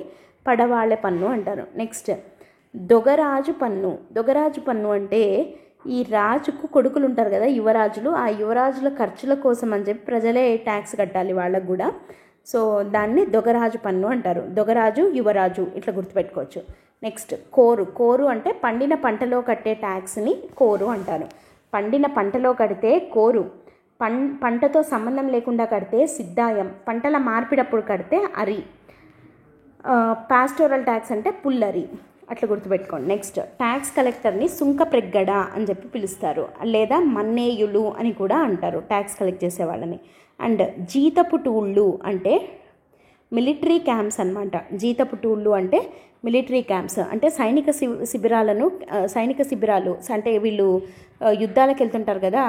పడవాళ్లే పన్ను అంటారు. నెక్స్ట్ దొగరాజు పన్ను అంటే ఈ రాజుకు కొడుకులు ఉంటారు కదా, యువరాజులు, ఆ యువరాజుల ఖర్చుల కోసం అని చెప్పి ప్రజలే ట్యాక్స్ కట్టాలి వాళ్ళకు కూడా. సో దాన్ని దొగరాజు పన్ను అంటారు. దొగరాజు, యువరాజు ఇట్లా గుర్తుపెట్టుకోవచ్చు. నెక్స్ట్ కోరు అంటే పండిన పంటలో కట్టే ట్యాక్స్ని కోరు అంటారు. పండిన పంటలో కడితే కోరు, పంటతో సంబంధం లేకుండా కడితే సిద్ధాయం, పంటల మార్పిడప్పుడు కడితే అరి. పాస్టోరల్ ట్యాక్స్ అంటే పుల్లరి, అట్లా గుర్తుపెట్టుకోండి. నెక్స్ట్ ట్యాక్స్ కలెక్టర్ని సుంకప్రెగ్గడ అని చెప్పి పిలుస్తారు, లేదా మన్నేయులు అని కూడా అంటారు ట్యాక్స్ కలెక్ట్ చేసే వాళ్ళని. అండ్ జీతపు టూళ్ళు అంటే మిలిటరీ క్యాంప్స్ అనమాట. జీతపు టూళ్ళు అంటే మిలిటరీ క్యాంప్స్, అంటే సైనిక శిబిరాలు. అంటే వీళ్ళు యుద్ధాలకు వెళ్తుంటారు కదా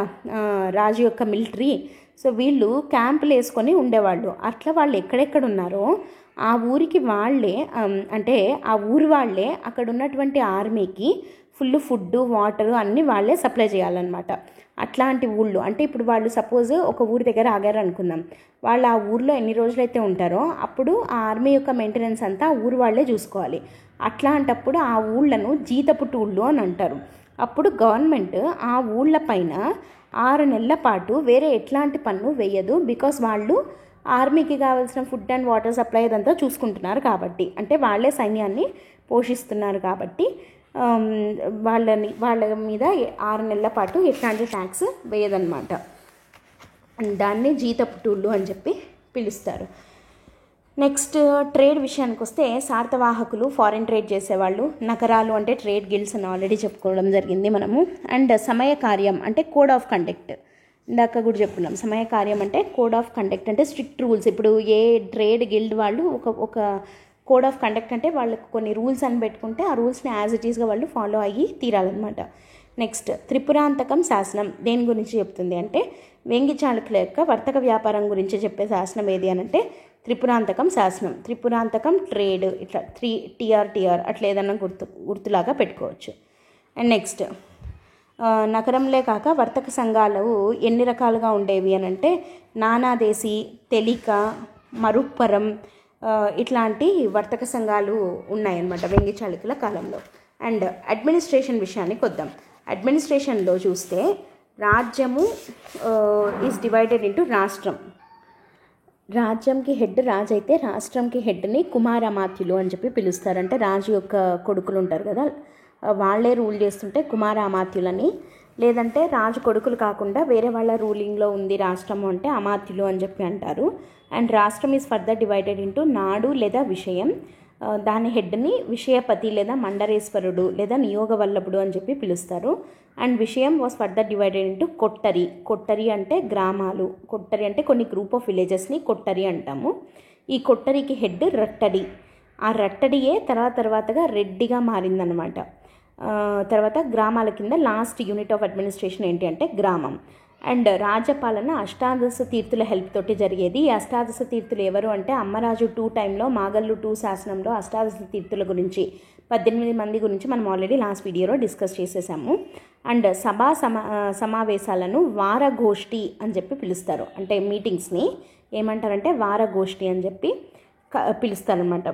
రాజు యొక్క మిలిటరీ, సో వీళ్ళు క్యాంపులు వేసుకొని ఉండేవాళ్ళు. అట్లా వాళ్ళు ఎక్కడెక్కడ ఉన్నారో ఆ ఊరికి వాళ్ళే, అంటే ఆ ఊరి వాళ్ళే అక్కడ ఉన్నటువంటి ఆర్మీకి ఫుల్ ఫుడ్, వాటర్ అన్నీ వాళ్ళే సప్లై చేయాలన్నమాట. అట్లాంటి ఊళ్ళు, అంటే ఇప్పుడు వాళ్ళు సపోజ్ ఒక ఊరి దగ్గర ఆగారు అనుకుందాం, వాళ్ళు ఆ ఊర్లో ఎన్ని రోజులైతే ఉంటారో అప్పుడు ఆ ఆర్మీ యొక్క మెయింటెనెన్స్ అంతా ఊరు వాళ్ళే చూసుకోవాలి. అట్లాంటప్పుడు ఆ ఊళ్ళను జీతపు టూళ్ళు అని అంటారు. అప్పుడు గవర్నమెంట్ ఆ ఊళ్ళ పైన 6 నెలల పాటు వేరే ఎట్లాంటి పన్ను వేయదు, బికాస్ వాళ్ళు ఆర్మీకి కావాల్సిన ఫుడ్ అండ్ వాటర్ సప్లై అదంతా చూసుకుంటున్నారు కాబట్టి, అంటే వాళ్ళే సైన్యాన్ని పోషిస్తున్నారు కాబట్టి వాళ్ళ మీద 6 నెలల పాటు ఎట్లాంటి ట్యాక్స్ వేయదన్నమాట. దాన్ని జీతపు టూళ్ళు అని చెప్పి పిలుస్తారు. నెక్స్ట్ ట్రేడ్ విషయానికి వస్తే సార్థవాహకులు ఫారిన్ ట్రేడ్ చేసేవాళ్ళు, నగరాలు అంటే ట్రేడ్ గిల్డ్స్ అని ఆల్రెడీ చెప్పుకోవడం జరిగింది మనము. అండ్ సమయ కార్యం అంటే కోడ్ ఆఫ్ కండక్ట్, ఇందాక కూడా చెప్పుకున్నాం. సమయ కార్యం అంటే కోడ్ ఆఫ్ కండక్ట్ అంటే స్ట్రిక్ట్ రూల్స్. ఇప్పుడు ఏ ట్రేడ్ గిల్డ్ వాళ్ళు ఒక కోడ్ ఆఫ్ కండక్ట్ అంటే వాళ్ళకు కొన్ని రూల్స్ అని పెట్టుకుంటే ఆ రూల్స్ని యాజ్ ఇట్ ఈస్గా వాళ్ళు ఫాలో అయ్యి తీరాలన్నమాట. నెక్స్ట్ త్రిపురాంతకం శాసనం దేని గురించి చెప్తుంది అంటే వేంగి చాళుక్యుల యొక్క వర్తక వ్యాపారం గురించి చెప్పే శాసనం ఏది అని అంటే త్రిపురాంతకం శాసనం. త్రిపురాంతకం ట్రేడ్, ఇట్లా టీఆర్ అట్లా ఏదన్నా గుర్తులాగా పెట్టుకోవచ్చు. అండ్ నెక్స్ట్ నగరంలే కాక వర్తక సంఘాలు ఎన్ని రకాలుగా ఉండేవి అని అంటే నానాదేశీ, తెలిక, మరుప్పరం ఇట్లాంటి వర్తక సంఘాలు ఉన్నాయన్నమాట వేంగి చాళుక్యుల కాలంలో. అండ్ అడ్మినిస్ట్రేషన్ విషయానికి వద్దాం. అడ్మినిస్ట్రేషన్లో చూస్తే రాజ్యము ఈజ్ డివైడెడ్ ఇంటూ రాష్ట్రం. రాజ్యంకి హెడ్ రాజు అయితే రాష్ట్రంకి హెడ్ని కుమారమాత్యులు అని చెప్పి పిలుస్తారు. అంటే రాజు యొక్క కొడుకులు ఉంటారు కదా, వాళ్ళే రూల్ చేస్తుంటే కుమారామాత్యులని, లేదంటే రాజు కొడుకులు కాకుండా వేరే వాళ్ళ రూలింగ్లో ఉంది రాష్ట్రము అంటే అమాత్యులు అని చెప్పి అంటారు. అండ్ రాష్ట్రం ఈజ్ ఫర్దర్ డివైడెడ్ ఇంటూ నాడు లేదా విషయం. దాని హెడ్ని విషయపతి లేదా మండరేశ్వరుడు లేదా నియోగవల్లభుడు అని చెప్పి పిలుస్తారు. అండ్ విషయం వాస్ ఫర్దర్ డివైడెడ్ ఇంటూ కొట్టరి. కొట్టరి అంటే గ్రామాలు, కొట్టరి అంటే కొన్ని గ్రూప్ ఆఫ్ విలేజెస్ని కొట్టరి అంటాము. ఈ కొట్టరికి హెడ్ రట్టడి. ఆ రట్టడియే తర్వాతగా రెడ్డిగా మారిందనమాట. తర్వాత గ్రామాల కింద లాస్ట్ యూనిట్ ఆఫ్ అడ్మినిస్ట్రేషన్ ఏంటి అంటే గ్రామం. అండ్ రాజ్యపాలన అష్టాదశ తీర్థుల హెల్ప్ తోటి జరిగేది. ఈ అష్టాదశ తీర్థులు ఎవరు అంటే అమ్మరాజు 2 టైంలో మాగల్లు 2 శాసనంలో అష్టాదశ తీర్థుల గురించి 18 మంది గురించి మనం ఆల్రెడీ లాస్ట్ వీడియోలో డిస్కస్ చేసేసాము. అండ్ సమావేశాలను వారగోష్ఠి అని చెప్పి పిలుస్తారు. అంటే మీటింగ్స్ని ఏమంటారంటే వారగోష్ఠి అని చెప్పి పిలుస్తారనమాట.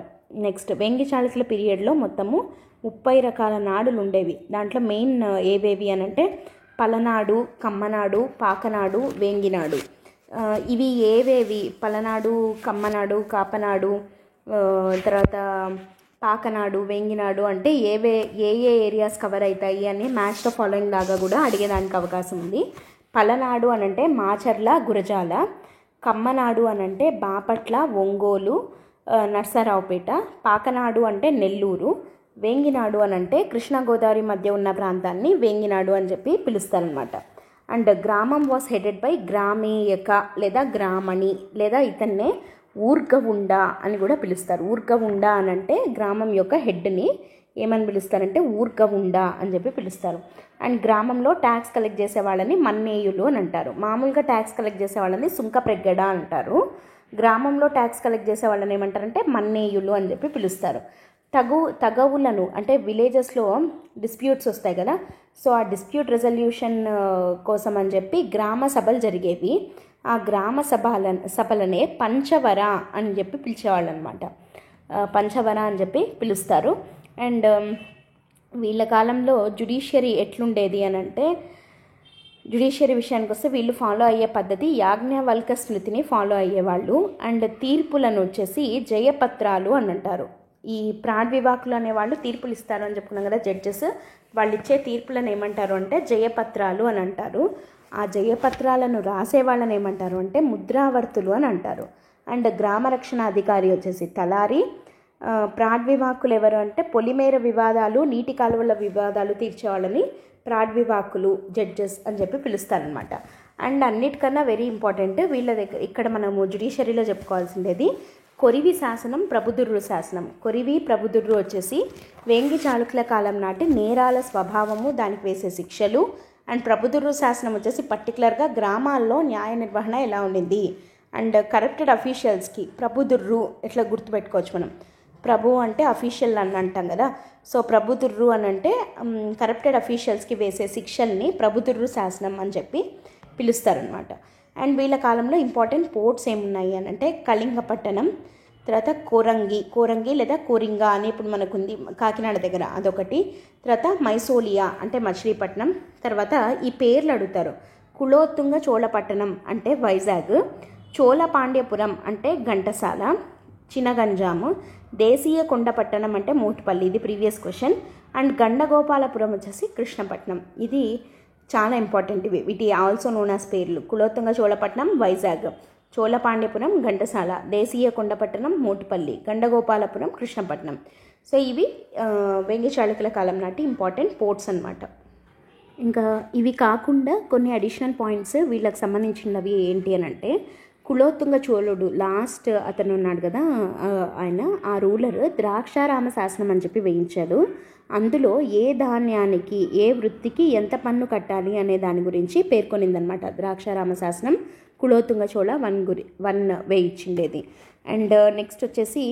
నెక్స్ట్ వేంగి చాళుక్యుల పీరియడ్లో మొత్తము 30 రకాల నాడులు ఉండేవి. దాంట్లో మెయిన్ ఏవేవి అని అంటే పలనాడు, కమ్మనాడు, పాకనాడు, వేంగినాడు. ఇవి ఏవేవి? పలనాడు, కమ్మనాడు, కాపనాడు, తర్వాత పాకనాడు, వేంగినాడు అంటే ఏ ఏరియాస్ కవర్ అవుతాయి అని మ్యాచ్ ద ఫాలోయింగ్ లాగా కూడా అడిగేదానికి అవకాశం ఉంది. పలనాడు అనంటే మాచర్ల, గురజాల. కమ్మనాడు అనంటే బాపట్ల, ఒంగోలు, నర్సరావుపేట. పాకనాడు అంటే నెల్లూరు. వేంగినాడు అనంటే కృష్ణా గోదావరి మధ్య ఉన్న ప్రాంతాన్ని వేంగినాడు అని చెప్పి పిలుస్తారనమాట. అండ్ గ్రామం వాస్ హెడెడ్ బై గ్రామీయక లేదా గ్రామణి లేదా ఇతన్నే ఊర్గవుండ అని కూడా పిలుస్తారు. ఊర్గవుండ అనంటే గ్రామం యొక్క హెడ్ని ఏమని పిలుస్తారంటే ఊర్గవుండ అని చెప్పి పిలుస్తారు. అండ్ గ్రామంలో ట్యాక్స్ కలెక్ట్ చేసే వాళ్ళని మన్నేయులు అని అంటారు. మామూలుగా ట్యాక్స్ కలెక్ట్ చేసే వాళ్ళని సుంకప్రెగ్గడ అంటారు. గ్రామంలో ట్యాక్స్ కలెక్ట్ చేసే వాళ్ళని ఏమంటారంటే మన్నేయులు అని చెప్పి పిలుస్తారు. తగవులను అంటే విలేజెస్లో డిస్ప్యూట్స్ వస్తాయి కదా, సో ఆ డిస్ప్యూట్ రెజల్యూషన్ కోసం అని చెప్పి గ్రామ సభలు జరిగేవి. ఆ గ్రామ సభలనే పంచవర అని చెప్పి పిలిచేవాళ్ళు అనమాట. పంచవర అని చెప్పి పిలుస్తారు. అండ్ వీళ్ళ కాలంలో జ్యుడిషియరీ ఎట్లుండేది అని అంటే జ్యుడిషియరీ విషయానికి వస్తే వీళ్ళు ఫాలో అయ్యే పద్ధతి యాజ్ఞవల్క స్మృతిని ఫాలో అయ్యేవాళ్ళు. అండ్ తీర్పులను వచ్చేసి జయపత్రాలు అని అంటారు. ఈ ప్రాడ్వివాకులు అనేవాళ్ళు తీర్పులు ఇస్తారు అని చెప్పుకున్నాం కదా, జడ్జెస్. వాళ్ళు ఇచ్చే తీర్పులను ఏమంటారు అంటే జయపత్రాలు అని అంటారు. ఆ జయపత్రాలను రాసే వాళ్ళని ఏమంటారు అంటే ముద్రావర్తులు అని అంటారు. అండ్ గ్రామ రక్షణ అధికారి వచ్చేసి తలారి. ప్రాడ్వివాకులు ఎవరు అంటే పొలిమేర వివాదాలు, నీటి కాలువల వివాదాలు తీర్చేవాళ్ళని ప్రాడ్వివాకులు, జడ్జెస్ అని చెప్పి పిలుస్తారనమాట. అండ్ అన్నిటికన్నా వెరీ ఇంపార్టెంట్ వీళ్ళ దగ్గర ఇక్కడ మనము జ్యుడిషియరీలో చెప్పుకోవాల్సిందేది కొరివి శాసనం, ప్రభుదుర్రు శాసనం. కొరివి, ప్రభుదుర్రు వచ్చేసి వేంగి చాళుక్యుల కాలం నాటి నేరాల స్వభావము, దానికి వేసే శిక్షలు. అండ్ ప్రభుదుర్రు శాసనం వచ్చేసి పర్టికులర్గా గ్రామాల్లో న్యాయ నిర్వహణ ఎలా ఉండింది. అండ్ కరప్టెడ్ అఫీషియల్స్కి ప్రభుదుర్రు ఎట్లా గుర్తుపెట్టుకోవచ్చు మనం. ప్రభు అంటే అఫీషియల్ అని అంటాం కదా, సో ప్రభుదుర్రు అని అంటే కరప్టెడ్ అఫీషియల్స్కి వేసే శిక్షల్ని ప్రభుదుర్రు శాసనం అని చెప్పి పిలుస్తారనమాట. అండ్ వీళ్ళ కాలంలో ఇంపార్టెంట్ పోర్ట్స్ ఏమున్నాయి అని అంటే కళింగపట్టణం, తర్వాత కోరంగి లేదా కోరింగా అని ఇప్పుడు మనకుంది కాకినాడ దగ్గర, అదొకటి. తర్వాత మైసోలియా అంటే మచిలీపట్నం. తర్వాత ఈ పేర్లు అడుగుతారు. కులోత్తుంగ చోళపట్టణం అంటే వైజాగ్, చోళపాండ్యపురం అంటే ఘంటసాల, చినగంజాము, దేశీయ కొండపట్టణం అంటే మోటుపల్లి, ఇది ప్రీవియస్ క్వశ్చన్. అండ్ గండగోపాలపురం వచ్చేసి కృష్ణపట్నం. ఇది చాలా ఇంపార్టెంట్. వీటి ఆల్సో నోన్ యాజ్ పేర్లు. కులోత్తుంగ చోళపట్నం వైజాగ్, చోళపాండ్యపురం ఘంటసాల, దేశీయ కొండపట్టణం మోటుపల్లి, గండగోపాలపురం కృష్ణపట్నం. సో ఇవి వేంగి చాళుక్యుల కాలం నాటి ఇంపార్టెంట్ పోర్ట్స్ అన్నమాట. ఇంకా ఇవి కాకుండా కొన్ని అడిషనల్ పాయింట్స్ వీళ్ళకి సంబంధించినవి ఏంటి అని అంటే కులోత్తుంగ చోళుడు లాస్ట్ అతను ఉన్నాడు కదా, ఆయన ఆ రూలర్ ద్రాక్షారామ శాసనం అని చెప్పి వేయించాడు. అందులో ఏ ధాన్యానికి ఏ వృత్తికి ఎంత పన్ను కట్టాలి అనే దాని గురించి పేర్కొనిందనమాట. ద్రాక్షారామ శాసనం కులోత్తుంగ చోళ 1 వేయించిండేది. అండ్ నెక్స్ట్ వచ్చేసి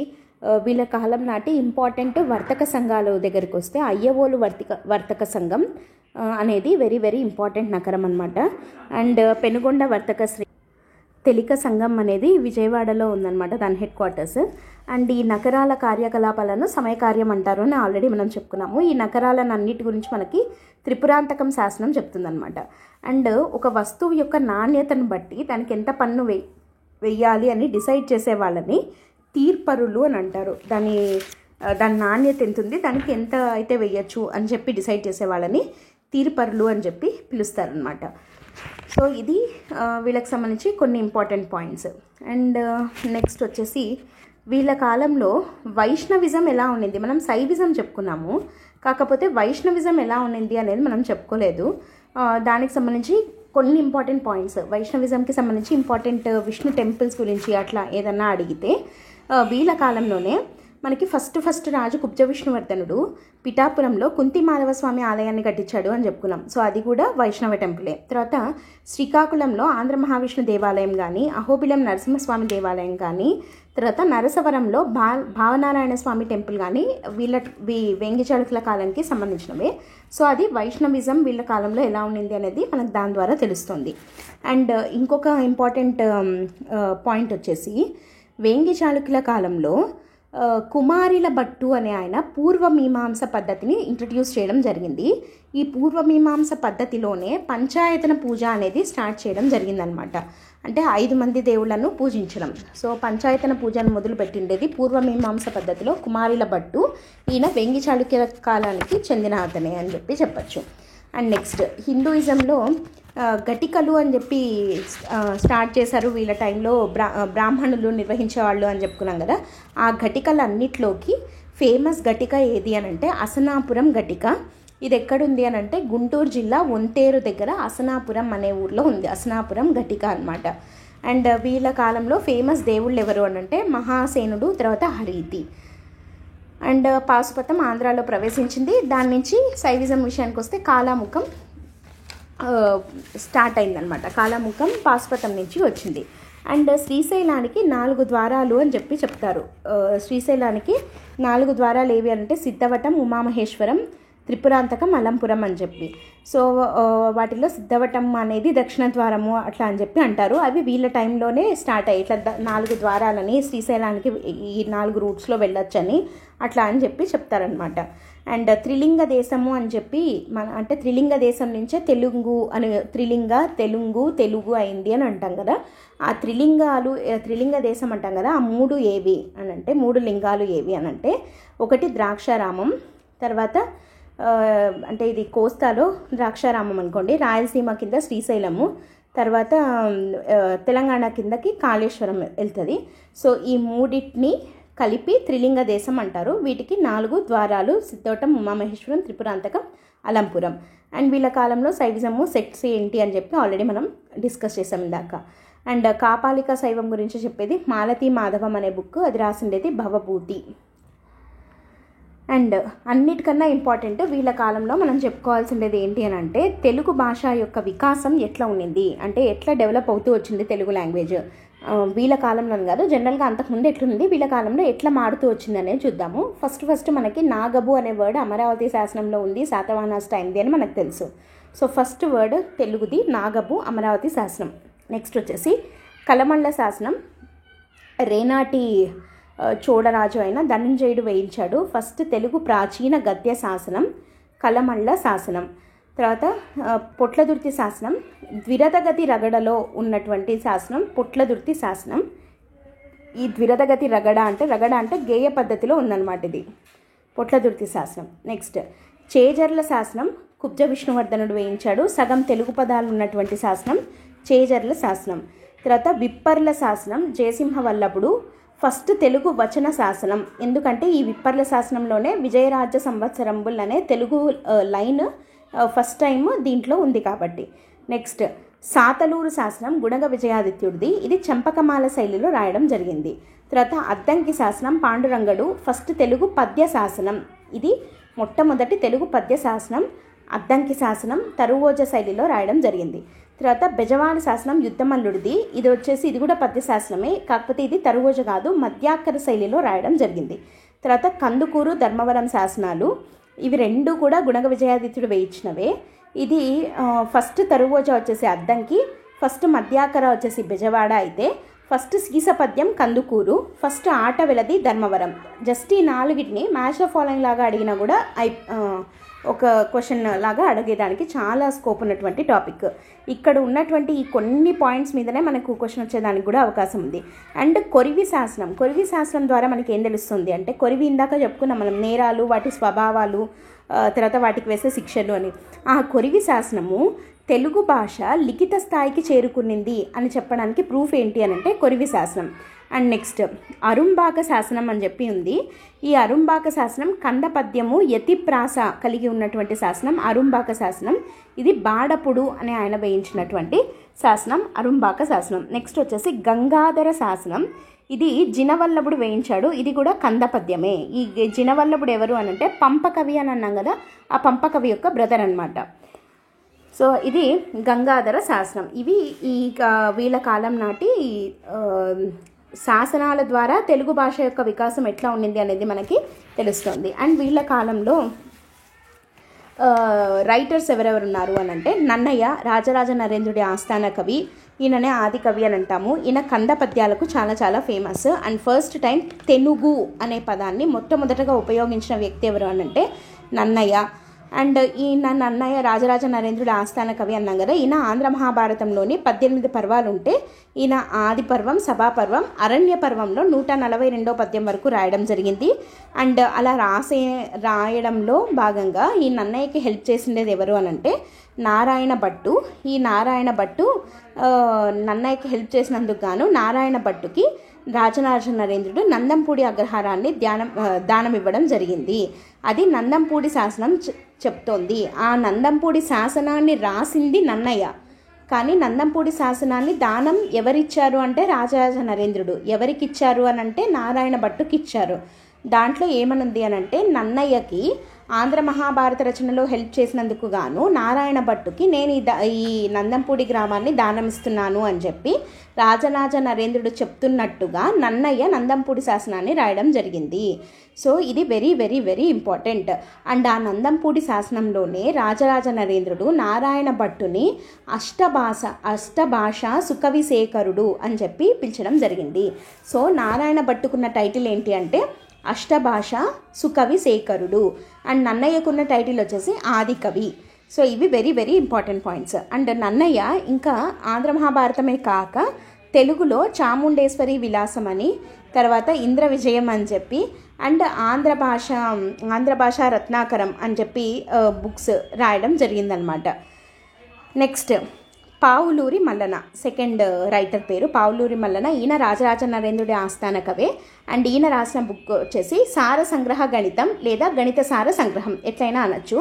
వీళ్ళ కాలం నాటి ఇంపార్టెంట్ వర్తక సంఘాల దగ్గరికి వస్తే అయ్యవోలు వర్తక సంఘం అనేది వెరీ వెరీ ఇంపార్టెంట్ నగరం అనమాట. అండ్ పెనుగొండ వర్తక తెలిక సంఘం అనేది విజయవాడలో ఉందన్నమాట, దాని హెడ్ క్వార్టర్స్. అండ్ ఈ నగరాల కార్యకలాపాలను సమయకార్యం అంటారు అని ఆల్రెడీ మనం చెప్పుకున్నాము. ఈ నగరాలను అన్నిటి గురించి మనకి త్రిపురాంతకం శాసనం చెప్తుందన్నమాట. అండ్ ఒక వస్తువు యొక్క నాణ్యతను బట్టి దానికి ఎంత పన్ను వెయ్యాలి అని డిసైడ్ చేసే వాళ్ళని తీర్పరులు అని అంటారు. దాని నాణ్యత ఎంత ఉంది, దానికి ఎంత అయితే వెయ్యచ్చు అని చెప్పి డిసైడ్ చేసే వాళ్ళని తీర్పరులు అని చెప్పి పిలుస్తారనమాట. సో ఇది వీళ్ళకి సంబంధించి కొన్ని ఇంపార్టెంట్ పాయింట్స్. అండ్ నెక్స్ట్ వచ్చేసి వీళ్ళ కాలంలో వైష్ణవిజం ఎలా ఉండింది, మనం శైవిజం చెప్పుకున్నాము, కాకపోతే వైష్ణవిజం ఎలా ఉండింది అనేది మనం చెప్పుకోలేదు. దానికి సంబంధించి కొన్ని ఇంపార్టెంట్ పాయింట్స్, వైష్ణవిజంకి సంబంధించి ఇంపార్టెంట్ విష్ణు టెంపుల్స్ గురించి అట్లా ఏదన్నా అడిగితే, వీళ్ళ కాలంలోనే మనకి ఫస్ట్ రాజు కుబ్జ విష్ణువర్ధనుడు పిఠాపురంలో కుంతి మాధవస్వామి ఆలయాన్ని కట్టించాడు అని చెప్పుకున్నాం. సో అది కూడా వైష్ణవ టెంపులే. తర్వాత శ్రీకాకుళంలో ఆంధ్ర మహావిష్ణు దేవాలయం కానీ, అహోబిలం నరసింహస్వామి దేవాలయం కానీ, తర్వాత నరసవరంలో భావనారాయణ స్వామి టెంపుల్ కానీ వేంగి చాళుక్యుల కాలానికి సంబంధించినవే. సో అది వైష్ణవిజం వీళ్ళ కాలంలో ఎలా ఉండింది అనేది మనకు దాని ద్వారా తెలుస్తుంది. అండ్ ఇంకొక ఇంపార్టెంట్ పాయింట్ వచ్చేసి, వేంగి చాళుక్యుల కాలంలో కుమారిల భట్టు అనే ఆయన పూర్వమీమాంస పద్ధతిని ఇంట్రడ్యూస్ చేయడం జరిగింది. ఈ పూర్వమీమాంస పద్ధతిలోనే పంచాయతన పూజ అనేది స్టార్ట్ చేయడం జరిగిందనమాట. అంటే 5 మంది దేవుళ్లను పూజించడం. సో పంచాయతన పూజను మొదలుపెట్టిండేది పూర్వమీమాంస పద్ధతిలో కుమారిల భట్టు. ఈయన వేంగి చాళుక్యుల కాలానికి చెందిన అతనే అని చెప్పచ్చు. అండ్ నెక్స్ట్ హిందూయిజంలో ఘటికలు అని చెప్పి స్టార్ట్ చేశారు. వీళ్ళ టైంలో బ్రాహ్మణులు నిర్వహించేవాళ్ళు అని చెప్పుకున్నాం కదా. ఆ ఘటికలన్నిట్లోకి ఫేమస్ ఘటిక ఏది అని అంటే అసనాపురం ఘటిక. ఇది ఎక్కడుంది అని అంటే గుంటూరు జిల్లా ఒంతేరు దగ్గర అసనాపురం అనే ఊర్లో ఉంది అసనాపురం ఘటిక అనమాట. అండ్ వీళ్ళ కాలంలో ఫేమస్ దేవుళ్ళు ఎవరు అని అంటే మహాసేనుడు, తర్వాత హరీతి. అండ్ పాశుపతం ఆంధ్రాలో ప్రవేశించింది. దాని నుంచి శైవిజం విషయానికి వస్తే కాలాముఖం స్టార్ట్ అయిందనమాట. కాలాముఖం పాశుపతం నుంచి వచ్చింది. అండ్ శ్రీశైలానికి 4 ద్వారాలు అని చెప్పి చెప్తారు. శ్రీశైలానికి 4 ద్వారాలు ఏవి అంటే సిద్ధవటం, ఉమామహేశ్వరం, త్రిపురాంతకం, అలంపురం అని చెప్పి. సో వాటిలో సిద్ధవటం అనేది దక్షిణ ద్వారము అట్లా అని చెప్పి అంటారు. అవి వీళ్ళ టైంలోనే స్టార్ట్ అయ్యి ఇట్లా 4 ద్వారాలని శ్రీశైలానికి ఈ 4 రూట్స్లో వెళ్ళొచ్చని అట్లా అని చెప్పి చెప్తారనమాట. అండ్ త్రిలింగ దేశము అని చెప్పి అంటే త్రిలింగ దేశం నుంచే తెలుగు అని తెలుగు అయింది అని అంటాం కదా. ఆ త్రిలింగ దేశం అంటాం కదా. ఆ 3 ఏవి అని అంటే 3 లింగాలు ఏవి అని అంటే, ఒకటి ద్రాక్షారామం, తర్వాత అంటే ఇది కోస్తాలో ద్రాక్షారామం అనుకోండి, రాయలసీమ కింద శ్రీశైలము, తర్వాత తెలంగాణ కిందకి కాళేశ్వరం వెళ్తుంది. సో ఈ 3 కలిపి త్రిలింగ దేశం అంటారు. వీటికి 4 ద్వారాలు సిద్ధవటం, ఉమామహేశ్వరం, త్రిపురాంతకం, అలంపురం. అండ్ వీళ్ళ కాలంలో శైవిజము సెక్ట్స్ ఏంటి అని చెప్పి ఆల్రెడీ మనం డిస్కస్ చేసాం ఇందాక. అండ్ కాపాలిక శైవం గురించి చెప్పేది మాలతీ మాధవం అనే బుక్, అది రాసిండేది భవభూతి. అండ్ అన్నిటికన్నా ఇంపార్టెంట్ వీళ్ళ కాలంలో మనం చెప్పుకోవాల్సిండేది ఏంటి అని అంటే, తెలుగు భాష యొక్క వికాసం ఎట్లా ఉండింది అంటే ఎట్లా డెవలప్ అవుతూ వచ్చింది తెలుగు లాంగ్వేజ్. వీళ్ళ కాలంలో కాదు, జనరల్గా అంతకుముందు ఎట్లుంది, వీళ్ళ కాలంలో ఎట్లా మారుతూ వచ్చింది అనేది చూద్దాము. ఫస్ట్ మనకి నాగబు అనే వర్డ్ అమరావతి శాసనంలో ఉంది, శాతవాహనాస్ టైంది అని మనకు తెలుసు. So first word తెలుగుది Nagabu, Amaravati శాసనం. నెక్స్ట్ వచ్చేసి కలమండల శాసనం, రేనాటి చోడరాజు అయిన ధనంజయుడు వేయించాడు. ఫస్ట్ తెలుగు ప్రాచీన గద్య శాసనం కలమండల శాసనం. తర్వాత పొట్లదుర్తి శాసనం, ద్విరథగతి రగడలో ఉన్నటువంటి శాసనం పొట్లదుర్తి శాసనం. ఈ ద్విరథగతి రగడ అంటే గేయ పద్ధతిలో ఉందన్నమాట ఇది పొట్లదుర్తి శాసనం. నెక్స్ట్ చేజర్ల శాసనం కుబ్జ విష్ణువర్ధనుడు వేయించాడు. సగం తెలుగు పదాలు ఉన్నటువంటి శాసనం చేజర్ల శాసనం. తర్వాత విప్పర్ల శాసనం జయసింహ వల్లభుడు ఫస్ట్ తెలుగు వచన శాసనం. ఎందుకంటే ఈ విప్పర్ల శాసనంలోనే విజయరాజ్య సంవత్సరంబుల్ అనే తెలుగు లైన్ ఫస్ట్ టైం దీంట్లో ఉంది కాబట్టి. నెక్స్ట్ సాతలూరు శాసనం గుణగ విజయాదిత్యుడిది, ఇది చంపకమాల శైలిలో రాయడం జరిగింది. తర్వాత అద్దంకి శాసనం పాండురంగడు ఫస్ట్ తెలుగు పద్య శాసనం, ఇది మొట్టమొదటి తెలుగు పద్య శాసనం. అద్దంకి శాసనం తరువోజ శైలిలో రాయడం జరిగింది. తర్వాత బెజవాడ శాసనం యుద్ధమల్లుడిది, ఇది కూడా పద్య శాసనమే, కాకపోతే ఇది తరువోజ కాదు, మధ్యాక్కర శైలిలో రాయడం జరిగింది. తర్వాత కందుకూరు ధర్మవరం శాసనాలు, ఇవి 2 కూడా గుణగ విజయాదిత్యుడు వేయించినవే. ఇది ఫస్ట్ తరువోజ వచ్చేసి అద్దంకి, ఫస్ట్ మధ్యాకర వచ్చేసి బెజవాడ అయితే, ఫస్ట్ సీసపద్యం కందుకూరు, ఫస్ట్ ఆట వెలది ధర్మవరం. జస్ట్ ఈ 4 మ్యాచ్ ఆఫ్ ఫాలోయింగ్ లాగా అడిగినా కూడా ఒక క్వశ్చన్ లాగా అడిగేదానికి చాలా స్కోప్ ఉన్నటువంటి టాపిక్. ఇక్కడ ఉన్నటువంటి ఈ కొన్ని పాయింట్స్ మీదనే మనకు క్వశ్చన్ వచ్చేదానికి కూడా అవకాశం ఉంది. అండ్ కొరివి శాసనం ద్వారా మనకి ఏం తెలుస్తుంది అంటే, కొరివి ఇందాక చెప్పుకున్నాం మనం, నేరాలు, వాటి స్వభావాలు, తర్వాత వాటికి వేసే శిక్షలు అని. ఆ కొరివి శాసనము తెలుగు భాష లిఖిత స్థాయికి చేరుకునింది అని చెప్పడానికి ప్రూఫ్ ఏంటి అని అంటే కొరివి శాసనం. అండ్ నెక్స్ట్ అరుంబాక శాసనం అని చెప్పి ఉంది. ఈ అరుంబాక శాసనం కంద పద్యము యతిప్రాస కలిగి ఉన్నటువంటి శాసనం అరుంబాక శాసనం. ఇది బాడపుడు అనే ఆయన వేయించినటువంటి శాసనం అరుంబాక శాసనం. నెక్స్ట్ వచ్చేసి గంగాధర శాసనం. ఇది జినవల్లభుడు వేయించాడు. ఇది కూడా కంద పద్యమే. ఈ జినవల్లభుడు ఎవరు అని అంటే పంపకవి అని అన్నాం కదా, ఆ పంపకవి యొక్క బ్రదర్ అనమాట. సో ఇది గంగాధర శాసనం. ఇవి ఈ వీళ్ళ కాలం నాటి శాసనాల ద్వారా తెలుగు భాష యొక్క వికాసం ఎట్లా ఉండింది అనేది మనకి తెలుస్తుంది. అండ్ వీళ్ళ కాలంలో రైటర్స్ ఎవరెవరు ఉన్నారు అని అంటే నన్నయ్య రాజరాజ నరేంద్రుడి ఆస్థాన కవి, ఈయననే ఆది కవి అని అంటాము. ఈయన కంద పద్యాలకు చాలా చాలా ఫేమస్. అండ్ ఫస్ట్ టైం తెనుగు అనే పదాన్ని మొట్టమొదటగా ఉపయోగించిన వ్యక్తి ఎవరు అని అంటే నన్నయ్య. అండ్ ఈయన నన్నయ్య రాజరాజ నరేంద్రుడి ఆస్థాన కవి అన్నాం కదా. ఈయన ఆంధ్ర మహాభారతంలోని 18 పర్వాలు ఉంటే ఈయన ఆది పర్వం, సభాపర్వం, అరణ్య పర్వంలో 142వ పద్యం వరకు రాయడం జరిగింది. అండ్ అలా రాయడంలో భాగంగా ఈ నన్నయ్యకి హెల్ప్ చేసిండేది ఎవరు అని అంటే నారాయణ భట్టు. ఈ నారాయణ భట్టు నన్నయ్యకి హెల్ప్ చేసినందుకు గాను నారాయణ భట్టుకి రాజరాజ నరేంద్రుడు నందంపూడి అగ్రహారాన్ని దానం ఇవ్వడం జరిగింది. అది నందంపూడి శాసనం చెప్తోంది. ఆ నందంపూడి శాసనాన్ని రాసింది నన్నయ్య, కానీ నందంపూడి శాసనాన్ని దానం ఎవరిచ్చారు అంటే రాజరాజ నరేంద్రుడు. ఎవరికి ఇచ్చారు అని అంటే నారాయణ భట్టుకి ఇచ్చారు. దాంట్లో ఏమనుంది అని అంటే నన్నయ్యకి ఆంధ్ర మహాభారత రచనలో హెల్ప్ చేసినందుకు గాను నారాయణ భట్టుకి నేను ఈ నందంపూడి గ్రామాన్ని దానం ఇస్తున్నాను అని చెప్పి రాజరాజ నరేంద్రుడు చెప్తున్నట్టుగా నన్నయ్య నందంపూడి శాసనాన్ని రాయడం జరిగింది. సో ఇది very very very important. And ఆ శాసనంలోనే రాజరాజ నరేంద్రుడు నారాయణ భట్టుని అష్టభాష సుకవిశేఖరుడు అని చెప్పి పిలిచడం జరిగింది. సో నారాయణ భట్టుకున్న టైటిల్ ఏంటి అంటే అష్టభాష సుకవిశేఖరుడు. అండ్ నన్నయ్యకున్న టైటిల్ వచ్చేసి ఆది కవి. సో ఇవి very very important points. And Nannaya ఇంకా ఆంధ్ర మహాభారతమే కాక తెలుగులో చాముండేశ్వరి విలాసం అని, తర్వాత ఇంద్ర విజయం అని చెప్పి, అండ్ ఆంధ్ర భాష రత్నాకరం అని చెప్పి బుక్స్ రాయడం జరిగిందనమాట. Next Pavuluri Mallanna, second writer పేరు పావులూరి మల్లన. ఈయన రాజరాజ నరేంద్రుడి ఆస్థాన కవే. అండ్ ఈయన రాసిన బుక్ వచ్చేసి సార సంగ్రహ గణితం లేదా గణిత సార సంగ్రహం ఎట్లయినా అనొచ్చు.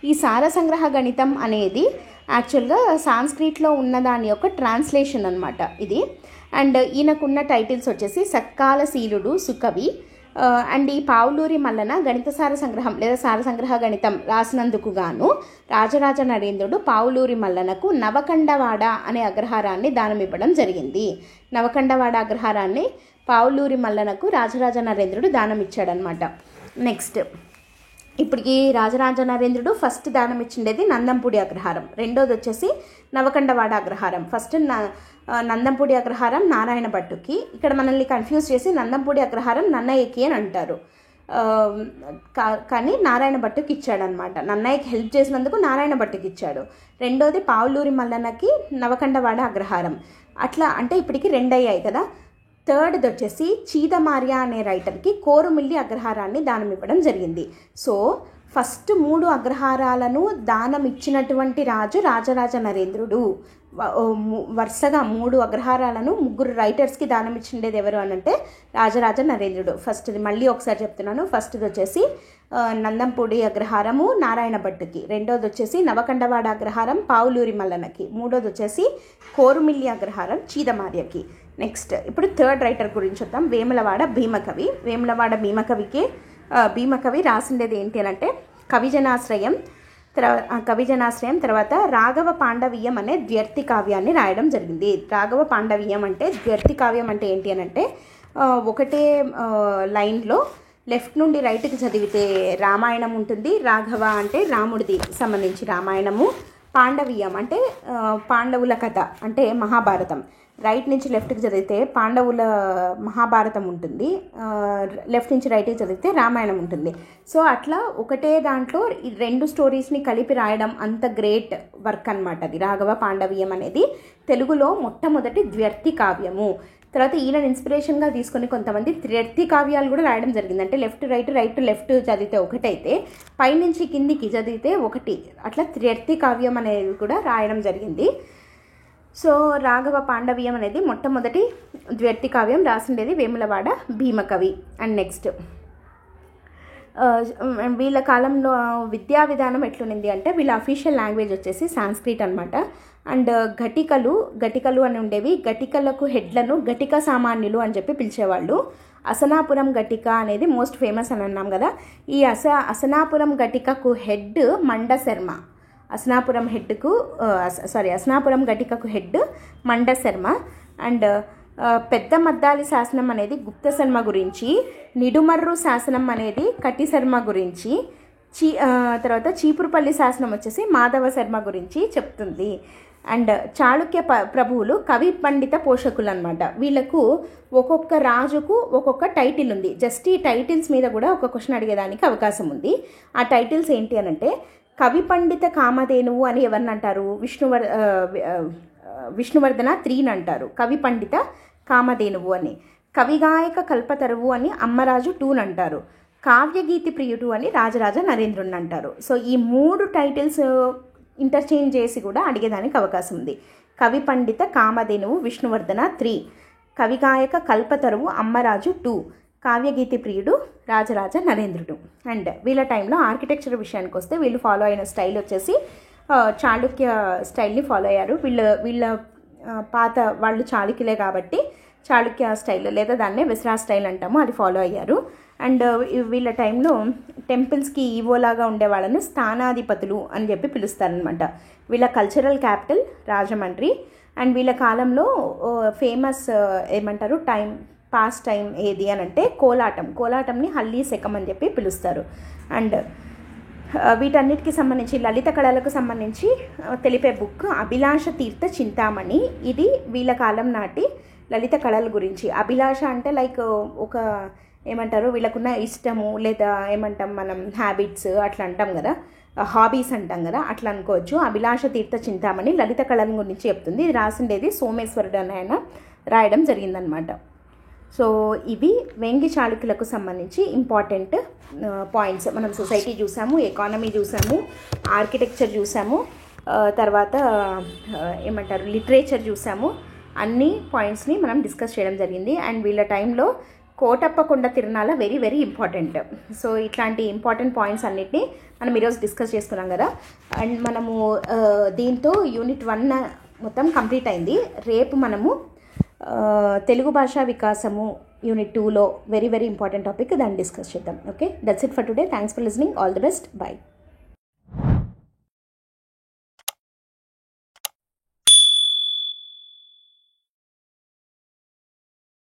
ఈ సార సంగ్రహ గణితం అనేది యాక్చువల్గా సాంస్క్రిట్లో ఉన్న దాని యొక్క ట్రాన్స్లేషన్ అనమాట ఇది. అండ్ ఈయనకున్న టైటిల్స్ వచ్చేసి సత్కాలశీలుడు సుకవి. అండ్ ఈ పావులూరి మల్లన గణిత సార సంగ్రహం లేదా సార సంగ్రహ గణితం రాసినందుకు గాను రాజరాజ నరేంద్రుడు పావులూరి మల్లనకు నవకండవాడ అనే అగ్రహారాన్ని దానం ఇవ్వడం జరిగింది. నవకండవాడ అగ్రహారాన్ని పావులూరి మల్లనకు రాజరాజ నరేంద్రుడు దానం ఇచ్చాడనమాట. నెక్స్ట్ ఇప్పటికి రాజరాజ నరేంద్రుడు ఫస్ట్ దానం ఇచ్చిండేది నందంపూడి అగ్రహారం, రెండోది వచ్చేసి నవకండవాడ అగ్రహారం. ఫస్ట్ నందంపూడి అగ్రహారం నారాయణ భట్టుకి. ఇక్కడ మనల్ని కన్ఫ్యూజ్ చేసి నందంపూడి అగ్రహారం నన్నయ్యకి అని అంటారు, కానీ నారాయణ భట్టుకి ఇచ్చాడనమాట. నన్నయ్యకి హెల్ప్ చేసినందుకు నారాయణ భట్టుకి ఇచ్చాడు. రెండోది పావులూరి మల్లనకి నవకండవాడ అగ్రహారం. అట్లా అంటే ఇప్పటికి 2 అయ్యాయి కదా. థర్డ్ది వచ్చేసి చీదమార్య అనే రైటర్కి కోరుమిల్లి అగ్రహారాన్ని దానం ఇవ్వడం జరిగింది. సో ఫస్ట్ 3 అగ్రహారాలను దానం ఇచ్చినటువంటి రాజు రాజరాజ నరేంద్రుడు. వరుసగా 3 అగ్రహారాలను 3 రైటర్స్కి దానం ఇచ్చిండేది ఎవరు అని అంటే రాజరాజ నరేంద్రుడు. ఫస్ట్ది మళ్ళీ ఒకసారి చెప్తున్నాను. ఫస్ట్ది వచ్చేసి నందంపూడి అగ్రహారము నారాయణ భట్టుకి, రెండోది వచ్చేసి నవకండవాడ అగ్రహారం పావులూరి మల్లనకి, మూడోది వచ్చేసి కోరుమిల్లి అగ్రహారం చీదమార్యకి. నెక్స్ట్ ఇప్పుడు థర్డ్ రైటర్ గురించి వద్దాం. వేములవాడ భీమకవి. వేములవాడ భీమకవి రాసిండేది ఏంటి అని అంటే కవిజనాశ్రయం, తర్వాత రాఘవ పాండవీయం అనే ద్వ్యర్థి కావ్యాన్ని రాయడం జరిగింది. రాఘవ పాండవీయం అంటే ద్వ్యర్థి కావ్యం అంటే ఏంటి అని అంటే ఒకటే లైన్లో లెఫ్ట్ నుండి రైట్కి చదివితే రామాయణం ఉంటుంది. రాఘవ అంటే రాముడిది సంబంధించి రామాయణము, పాండవీయం అంటే పాండవుల కథ అంటే మహాభారతం. రైట్ నుంచి లెఫ్ట్కి చదివితే పాండవుల మహాభారతం ఉంటుంది, లెఫ్ట్ నుంచి రైట్కి చదివితే రామాయణం ఉంటుంది. సో అట్లా ఒకటే దాంట్లో 2 స్టోరీస్ని కలిపి రాయడం అంత గ్రేట్ వర్క్ అనమాట అది. రాఘవ పాండవీయం అనేది తెలుగులో మొట్టమొదటి ద్వ్యర్థి కావ్యము. తర్వాత ఈయన ఇన్స్పిరేషన్గా తీసుకొని కొంతమంది త్ర్యర్థి కావ్యాలు కూడా రాయడం జరిగింది. అంటే లెఫ్ట్ రైట్ లెఫ్ట్ చదివితే ఒకటైతే పైనుంచి కిందికి చదివితే ఒకటి, అట్లా త్ర్యర్థి కావ్యం అనేది కూడా రాయడం జరిగింది. సో రాఘవ పాండవీయం అనేది మొట్టమొదటి ద్వ్యర్థి కావ్యం, రాసిండేది వేములవాడ భీమకవి. అండ్ నెక్స్ట్ వీళ్ళ కాలంలో విద్యా విధానం ఎట్లుంది అంటే వీళ్ళ అఫీషియల్ లాంగ్వేజ్ వచ్చేసి సాంస్క్రిట్ అనమాట. అండ్ ఘటికలు అని ఉండేవి. ఘటికలకు హెడ్లను ఘటిక సామాన్యులు అని చెప్పి పిలిచేవాళ్ళు. అసనాపురం ఘటిక అనేది మోస్ట్ ఫేమస్ అని అన్నాం కదా. ఈ అసనాపురం ఘటికకు హెడ్ మండశర్మ. అసనాపురం ఘటికకు హెడ్ మండశర్మ. అండ్ పెద్ద మద్దాలి శాసనం అనేది గుప్తశర్మ గురించి, నిడుమర్రు శాసనం అనేది కటిశర్మ గురించి, తర్వాత చీపురుపల్లి శాసనం వచ్చేసి మాధవ శర్మ గురించి చెప్తుంది. అండ్ చాళుక్య ప్రభువులు కవి పండిత పోషకులు అనమాట. వీళ్ళకు ఒక్కొక్క రాజుకు ఒక్కొక్క టైటిల్ ఉంది. జస్ట్ ఈ టైటిల్స్ మీద కూడా ఒక క్వశ్చన్ అడిగేదానికి అవకాశం ఉంది. ఆ టైటిల్స్ ఏంటి అని అంటే కవి పండిత కామధేనువు అని ఎవరిని అంటారు? విష్ణువర్ధన 3 అంటారు కవి పండిత కామధేనువు అని. కవిగాయక కల్పతరువు అని అమ్మరాజు 2 అంటారు. కావ్యగీతి ప్రియుడు అని రాజరాజ నరేంద్రుని అంటారు. సో ఈ 3 టైటిల్స్ ఇంటర్చేంజ్ చేసి కూడా అడిగేదానికి అవకాశం ఉంది. కవి పండిత కామధేనువు విష్ణువర్ధన 3, కవిగాయక కల్పతరువు అమ్మరాజు 2, కావ్యగీతి ప్రియుడు రాజరాజ నరేంద్రుడు. అండ్ వీళ్ళ టైంలో ఆర్కిటెక్చర్ విషయానికి వస్తే వీళ్ళు ఫాలో అయిన స్టైల్ వచ్చేసి చాళుక్య స్టైల్ని ఫాలో అయ్యారు. వీళ్ళ పాత వాళ్ళు చాళుక్యులే కాబట్టి చాళుక్య స్టైల్ లేదా దాన్నే వెస్రా స్టైల్ అంటాము, అది ఫాలో అయ్యారు. అండ్ వీళ్ళ టైంలో టెంపుల్స్కి ఈవోలాగా ఉండే వాళ్ళని స్థానాధిపతులు అని చెప్పి పిలుస్తారనమాట. వీళ్ళ కల్చరల్ క్యాపిటల్ రాజమండ్రి. అండ్ వీళ్ళ కాలంలో ఫేమస్ ఏమంటారు పాస్ట్ టైం ఏది అని అంటే కోలాటంని హల్లీ శకం అని చెప్పి పిలుస్తారు. అండ్ వీటన్నిటికి సంబంధించి లలిత కళలకు సంబంధించి తెలిపే బుక్ అభిలాష తీర్థ చింతామణి. ఇది వీళ్ళ కాలం నాటి లలిత కళల గురించి. అభిలాష అంటే లైక్ ఒక ఏమంటారు వీళ్ళకున్న ఇష్టము లేదా ఏమంటాం మనం హ్యాబిట్స్ అట్లా అంటాం కదా, హాబీస్ అంటాం కదా, అట్లా అనుకోవచ్చు. అభిలాష తీర్థ చింతామణి లలిత కళల గురించి చెప్తుంది. ఇది రాసిండేది సోమేశ్వరుడు అని ఆయన రాయడం జరిగిందనమాట. సో ఇవి వేంగి చాళుక్యులకు సంబంధించి ఇంపార్టెంట్ పాయింట్స్. మనం సొసైటీ చూసాము, ఎకానమీ చూసాము, ఆర్కిటెక్చర్ చూసాము, తర్వాత ఏమంటారు లిటరేచర్ చూసాము. అన్ని పాయింట్స్ని మనం డిస్కస్ చేయడం జరిగింది. అండ్ వీళ్ళ టైంలో కోటప్పకొండ తిరునాళ వెరీ వెరీ ఇంపార్టెంట్. సో ఇట్లాంటి ఇంపార్టెంట్ పాయింట్స్ అన్నిటిని మనం ఈరోజు డిస్కస్ చేసుకున్నాం కదా. అండ్ మనము దీంతో యూనిట్ 1 మొత్తం కంప్లీట్ అయింది. రేపు మనము తెలుగు భాషా వికాసము యూనిట్ 2లో వెరీ వెరీ ఇంపార్టెంట్ టాపిక్ దాన్ని డిస్కస్ చేద్దాం. Okay, that's it for today. Thanks for listening. All the best. By.